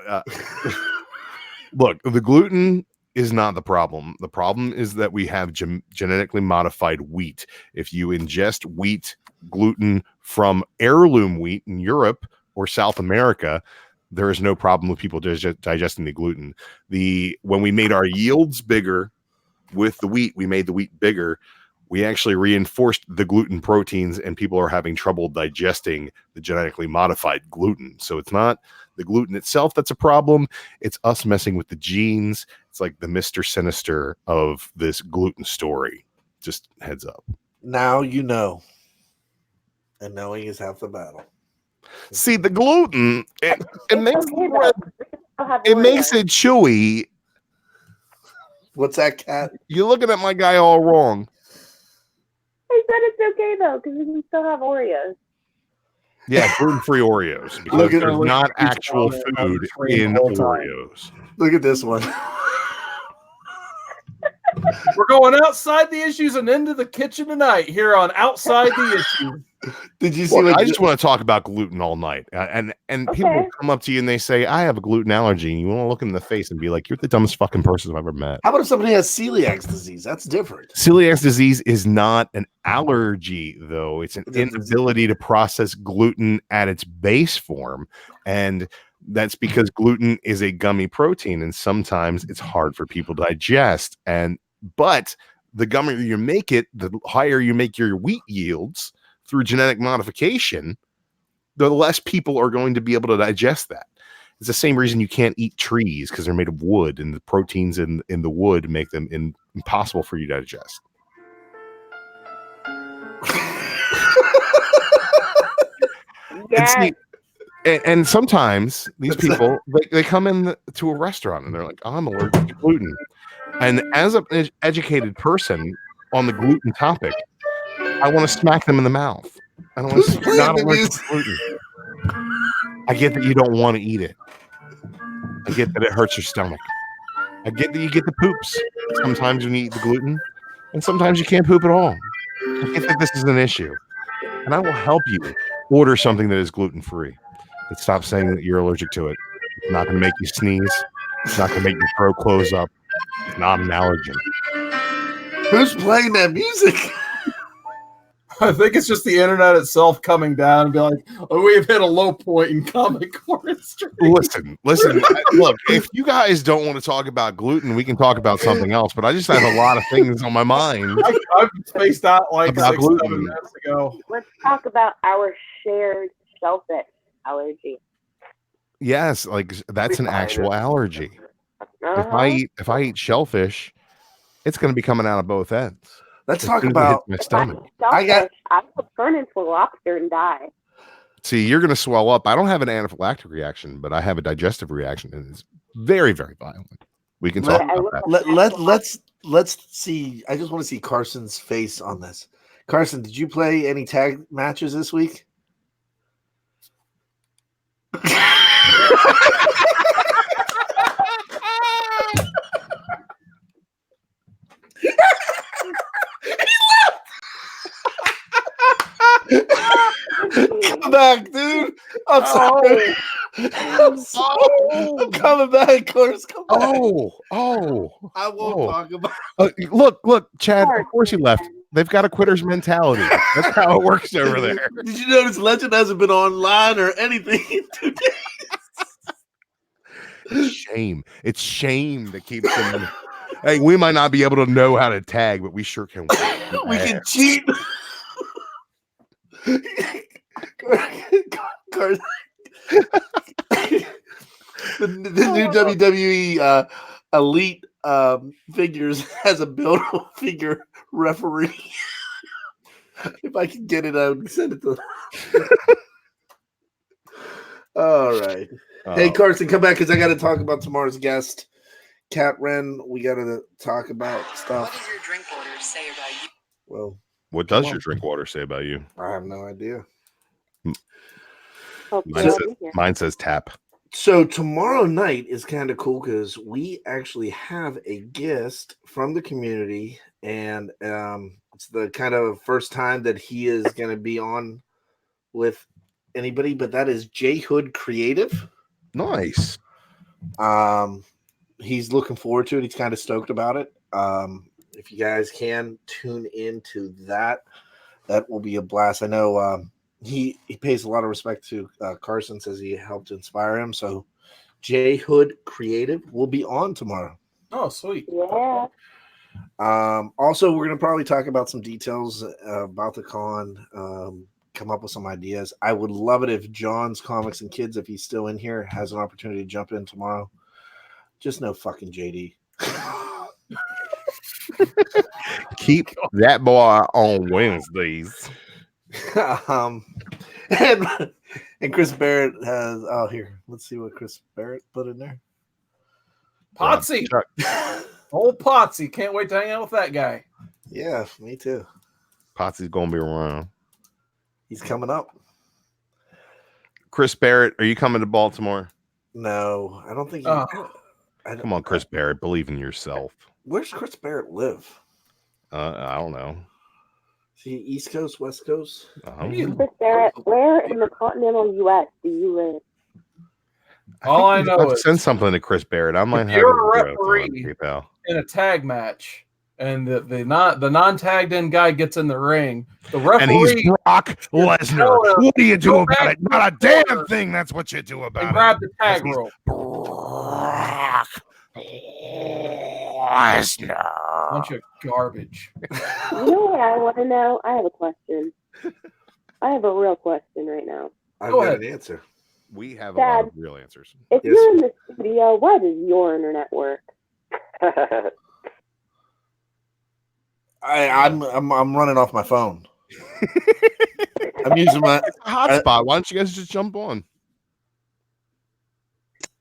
S5: look, the gluten is not the problem. The problem is that we have genetically modified wheat. If you ingest wheat gluten from heirloom wheat in Europe or South America, there is no problem with people digesting the gluten. When we made our yields bigger with the wheat, we made the wheat bigger. We actually reinforced the gluten proteins, and people are having trouble digesting the genetically modified gluten. So it's not the gluten itself that's a problem. It's us messing with the genes. It's like the Mr. Sinister of this gluten story. Just heads up.
S1: Now you know. And knowing is half the battle.
S5: See, the gluten, it makes it makes it chewy.
S1: What's that, Cat?
S5: You're looking at my guy all wrong.
S6: I said it's okay though, because we can still have Oreos.
S5: Yeah, gluten-free Oreos. Because there's not actual food in Oreos.
S1: Look at this one.
S2: We're going outside the issues and into the kitchen tonight here on Outside the Issues.
S1: Did you see?
S5: I just want to talk about gluten all night, and people will come up to you and they say, "I have a gluten allergy," and you want to look them in the face and be like, "You're the dumbest fucking person I've ever met."
S1: How about if somebody has celiac disease? That's different.
S5: Celiac disease is not an allergy, though. It's an inability to process gluten at its base form, and that's because gluten is a gummy protein, and sometimes it's hard for people to digest. But the gummier you make it, the higher you make your wheat yields through genetic modification, the less people are going to be able to digest that. It's the same reason you can't eat trees, because they're made of wood, and the proteins in the wood make them impossible for you to digest.
S6: Yes.
S5: And sometimes these people, they come in to a restaurant and they're like, "Oh, I'm allergic to gluten." And as an educated person on the gluten topic, I want to smack them in the mouth. I don't want to say, "You're not allergic to gluten." I get that you don't want to eat it. I get that it hurts your stomach. I get that you get the poops sometimes when you eat the gluten, and sometimes you can't poop at all. I get that this is an issue. And I will help you order something that is gluten-free. And stop saying that you're allergic to it. It's not going to make you sneeze. It's not going to make your throat close up. It's not an allergen.
S1: Who's playing that music?
S2: I think it's just the internet itself coming down and be like, oh, we've hit a low point in comic artistry.
S5: Listen. Look, if you guys don't want to talk about gluten, we can talk about something else. But I just have a lot of things on my mind.
S2: I've spaced out like
S5: About
S2: 6-7
S5: gluten.
S2: minutes ago.
S6: Let's talk about our shared shellfish allergy.
S5: Yes, like that's an actual allergy.
S6: Uh-huh.
S5: If I eat shellfish, it's going to be coming out of both ends.
S1: Let's
S5: As
S1: talk
S5: soon as it hits
S1: about.
S5: my
S6: If I
S5: stomach.
S6: eat shellfish,
S1: I
S6: I will turn into a lobster and die.
S5: See, you're going to swell up. I don't have an anaphylactic reaction, but I have a digestive reaction, and it's very, very violent. We can talk
S1: Let-
S5: about that.
S1: let's see. I just want to see Carson's face on this. Carson, did you play any tag matches this week? Come back, dude. I'm sorry. I'm sorry. I'm coming back, Cars. Come back. I won't talk about.
S5: Look, Chad. Of course he left. They've got a quitter's mentality. That's how it works over there.
S1: Did you notice Legend hasn't been online or anything in 2 days?
S5: It's shame. It's shame that keeps them. Hey, we might not be able to know how to tag, but we sure can.
S1: We can cheat. The new WWE Elite figures has a buildable figure referee. If I can get it, I would send it to them. All right. Hey, Carson, come back because I got to talk about tomorrow's guest, Cat Wren. We got to talk about stuff.
S10: What does your drink order say about you?
S1: Well,
S5: what does your drink water say about you?
S1: I have no idea.
S5: Mine says tap.
S1: So tomorrow night is kind of cool because we actually have a guest from the community, and it's the kind of first time that he is going to be on with anybody, but that is J Hood Creative.
S5: Nice.
S1: He's looking forward to it. He's kind of stoked about it. If you guys can tune into that, that will be a blast. I know he pays a lot of respect to Carson, says he helped inspire him. So J Hood Creative will be on tomorrow.
S2: Oh, sweet.
S6: Yeah.
S1: Also, we're going to probably talk about some details about the con, come up with some ideas. I would love it if John's Comics and Kids, if he's still in here, has an opportunity to jump in tomorrow. Just no fucking JD.
S5: Keep that boy on Wednesdays.
S1: And Chris Barrett has here. Let's see what Chris Barrett put in there.
S2: Potsy. Old Potsy. Can't wait to hang out with that guy.
S1: Yeah, me too.
S5: Potsy's gonna be around.
S1: He's coming up.
S5: Chris Barrett, are you coming to Baltimore?
S1: No, I don't think
S5: Come on, Chris Barrett, believe in yourself.
S1: Where's Chris Barrett live?
S5: I don't know.
S1: Is he East Coast, West Coast?
S6: Chris Barrett, where in the continental U.S. do you live?
S2: All I know is
S5: send something to Chris Barrett. I might
S2: if
S5: have
S2: you're a
S5: him
S2: referee
S5: PayPal.
S2: in a tag match, and the non-tagged in guy gets in the ring, the referee
S5: And he's Brock Lesnar. What do you do
S2: go
S5: about
S2: back
S5: it? Not a damn thing. That's what you do about
S2: and
S5: it.
S2: grab the tag rope.
S5: Brock Lesnar.
S2: Bunch of garbage.
S6: You know what I want to know? I have a question. I have a real question right now.
S1: I've
S2: Go
S1: got
S2: ahead.
S1: an answer.
S5: We have a
S6: Dad,
S5: lot of real answers.
S6: If you're in the studio, why does your internet work?
S1: I'm running off my phone. I'm using my
S5: hotspot. Why don't you guys just jump on?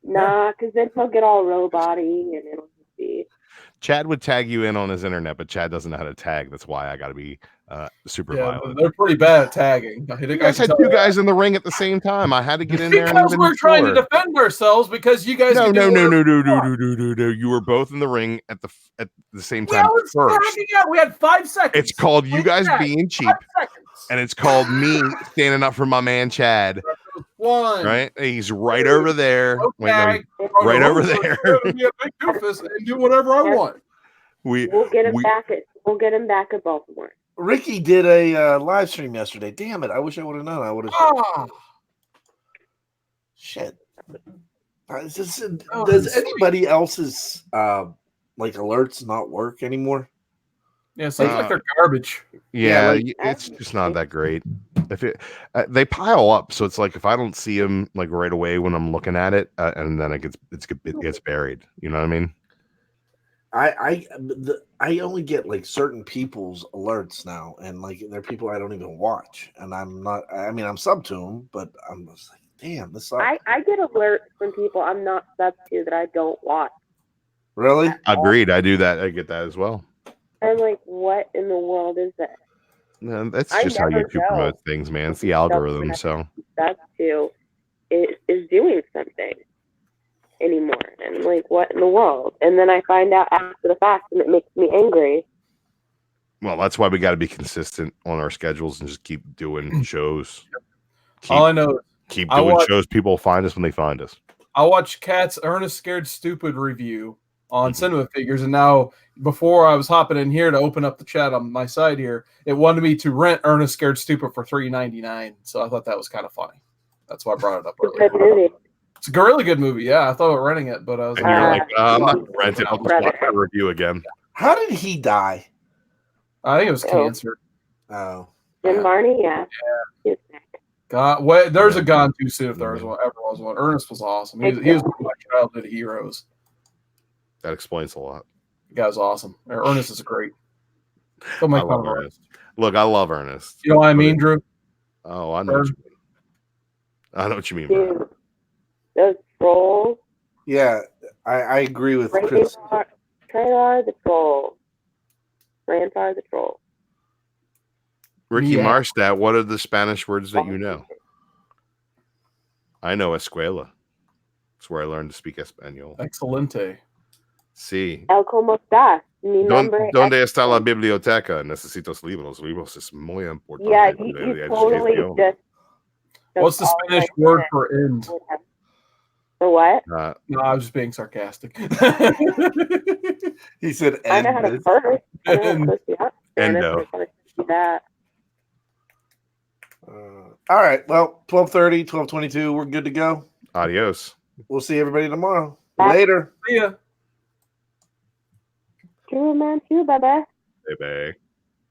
S6: Nah, because then he'll get all robot-y and it'll just be...
S5: Chad would tag you in on his internet, but Chad doesn't know how to tag. That's why I got to be super violent.
S2: They're pretty bad at tagging.
S5: You guys had two guys in the ring at the same time. I had to get in there.
S2: Because we're trying to defend ourselves because you guys.
S5: No. You were both in the ring at the same time first.
S2: We had 5 seconds.
S5: It's called you guys being cheap, and it's called me standing up for my man Chad.
S2: One.
S5: Right? He's right over there.
S2: Okay.
S5: Wait, no, right over there.
S2: Be a big doofus and do whatever I want.
S6: We'll get him back at We'll get him back at Baltimore.
S1: Ricky did a live stream yesterday. Damn it! I wish I would have known. I would have.
S2: Ah,
S1: Shit. Does anybody else's like alerts not work anymore?
S2: yeah, it seems like they're garbage.
S5: Yeah,
S1: like-
S5: it's just not that great. If it they pile up, so it's like if I don't see them like right away when I'm looking at it, and then it gets buried. You know what I mean?
S1: I only get like certain people's alerts now, and like they're people I don't even watch, and I'm not. I mean, I'm sub to them, but I'm just like, damn, this sucks.
S6: I get alerts from people I'm not sub to that I don't watch.
S1: Really?
S5: Agreed. I do that. I get that as well.
S6: I'm like, what in the world is this?
S5: No, that's
S6: I
S5: just how
S6: never
S5: YouTube
S6: know.
S5: promotes things, man. It's the algorithm. So
S6: Sub to is doing something anymore, and I'm like, what in the world? And then I find out after the fact, and it makes me angry.
S5: well, that's why we got to be consistent on our schedules and just keep doing shows.
S2: All I know,
S5: Keep
S2: I
S5: doing
S2: watch-
S5: shows. People will find us when they find us.
S2: I watched Cat's Ernest Scared Stupid review on Cinema Figures, and now before I was hopping in here to open up the chat on my side here, it wanted me to rent Ernest Scared Stupid for $3.99. So I thought that was kind of funny. That's why I brought it up
S6: It's a
S2: earlier.
S6: good movie.
S2: It's a really good movie. Yeah, I thought about renting it, but I was
S5: And you're
S2: like,
S5: like, I'm not gonna rent it. I'll just watch the review again.
S1: How did he die?
S2: I think it was cancer.
S1: Oh,
S6: Jim Varney, yeah. He's sick.
S2: God, wait, there's a Gone Too Soon if there was one, ever was one. Ernest was awesome. He was one of my childhood heroes.
S5: That explains a lot.
S2: The guy was awesome. Ernest is great. Don't
S5: I
S2: make fun
S5: love
S2: of Ernest.
S5: Ernest. Look, I love Ernest.
S2: You know what I mean, Drew?
S5: Oh, I know what you mean. I know what you mean, bro.
S6: Dude, those trolls.
S1: yeah. I agree with Chris.
S6: Traylor the troll. Rampar the troll.
S5: Ricky
S2: Yeah.
S5: Marstad, what are the Spanish words that you know? I know escuela. It's where I learned to speak Espanol.
S2: Excelente.
S5: Sí.
S6: El cómo estás? Mi nombre
S5: ¿Dónde
S6: es...
S5: está la biblioteca? Necesito libros. Libros es muy importante.
S6: Yeah,
S5: para
S6: you
S5: la
S6: totally
S5: educación.
S6: just...
S2: What's the Spanish word for end?
S6: For what?
S2: No, I was just being sarcastic.
S1: He said,
S6: I know how to
S1: "End
S6: curse. I know how to curse you out.
S5: Endo.
S6: I'm gonna do that.
S1: all right. Well, 12:30, 12:22. We're good to go.
S5: Adios.
S1: We'll see everybody tomorrow.
S6: Bye.
S1: Later.
S2: See ya.
S6: True man, too, baby.
S5: Baby.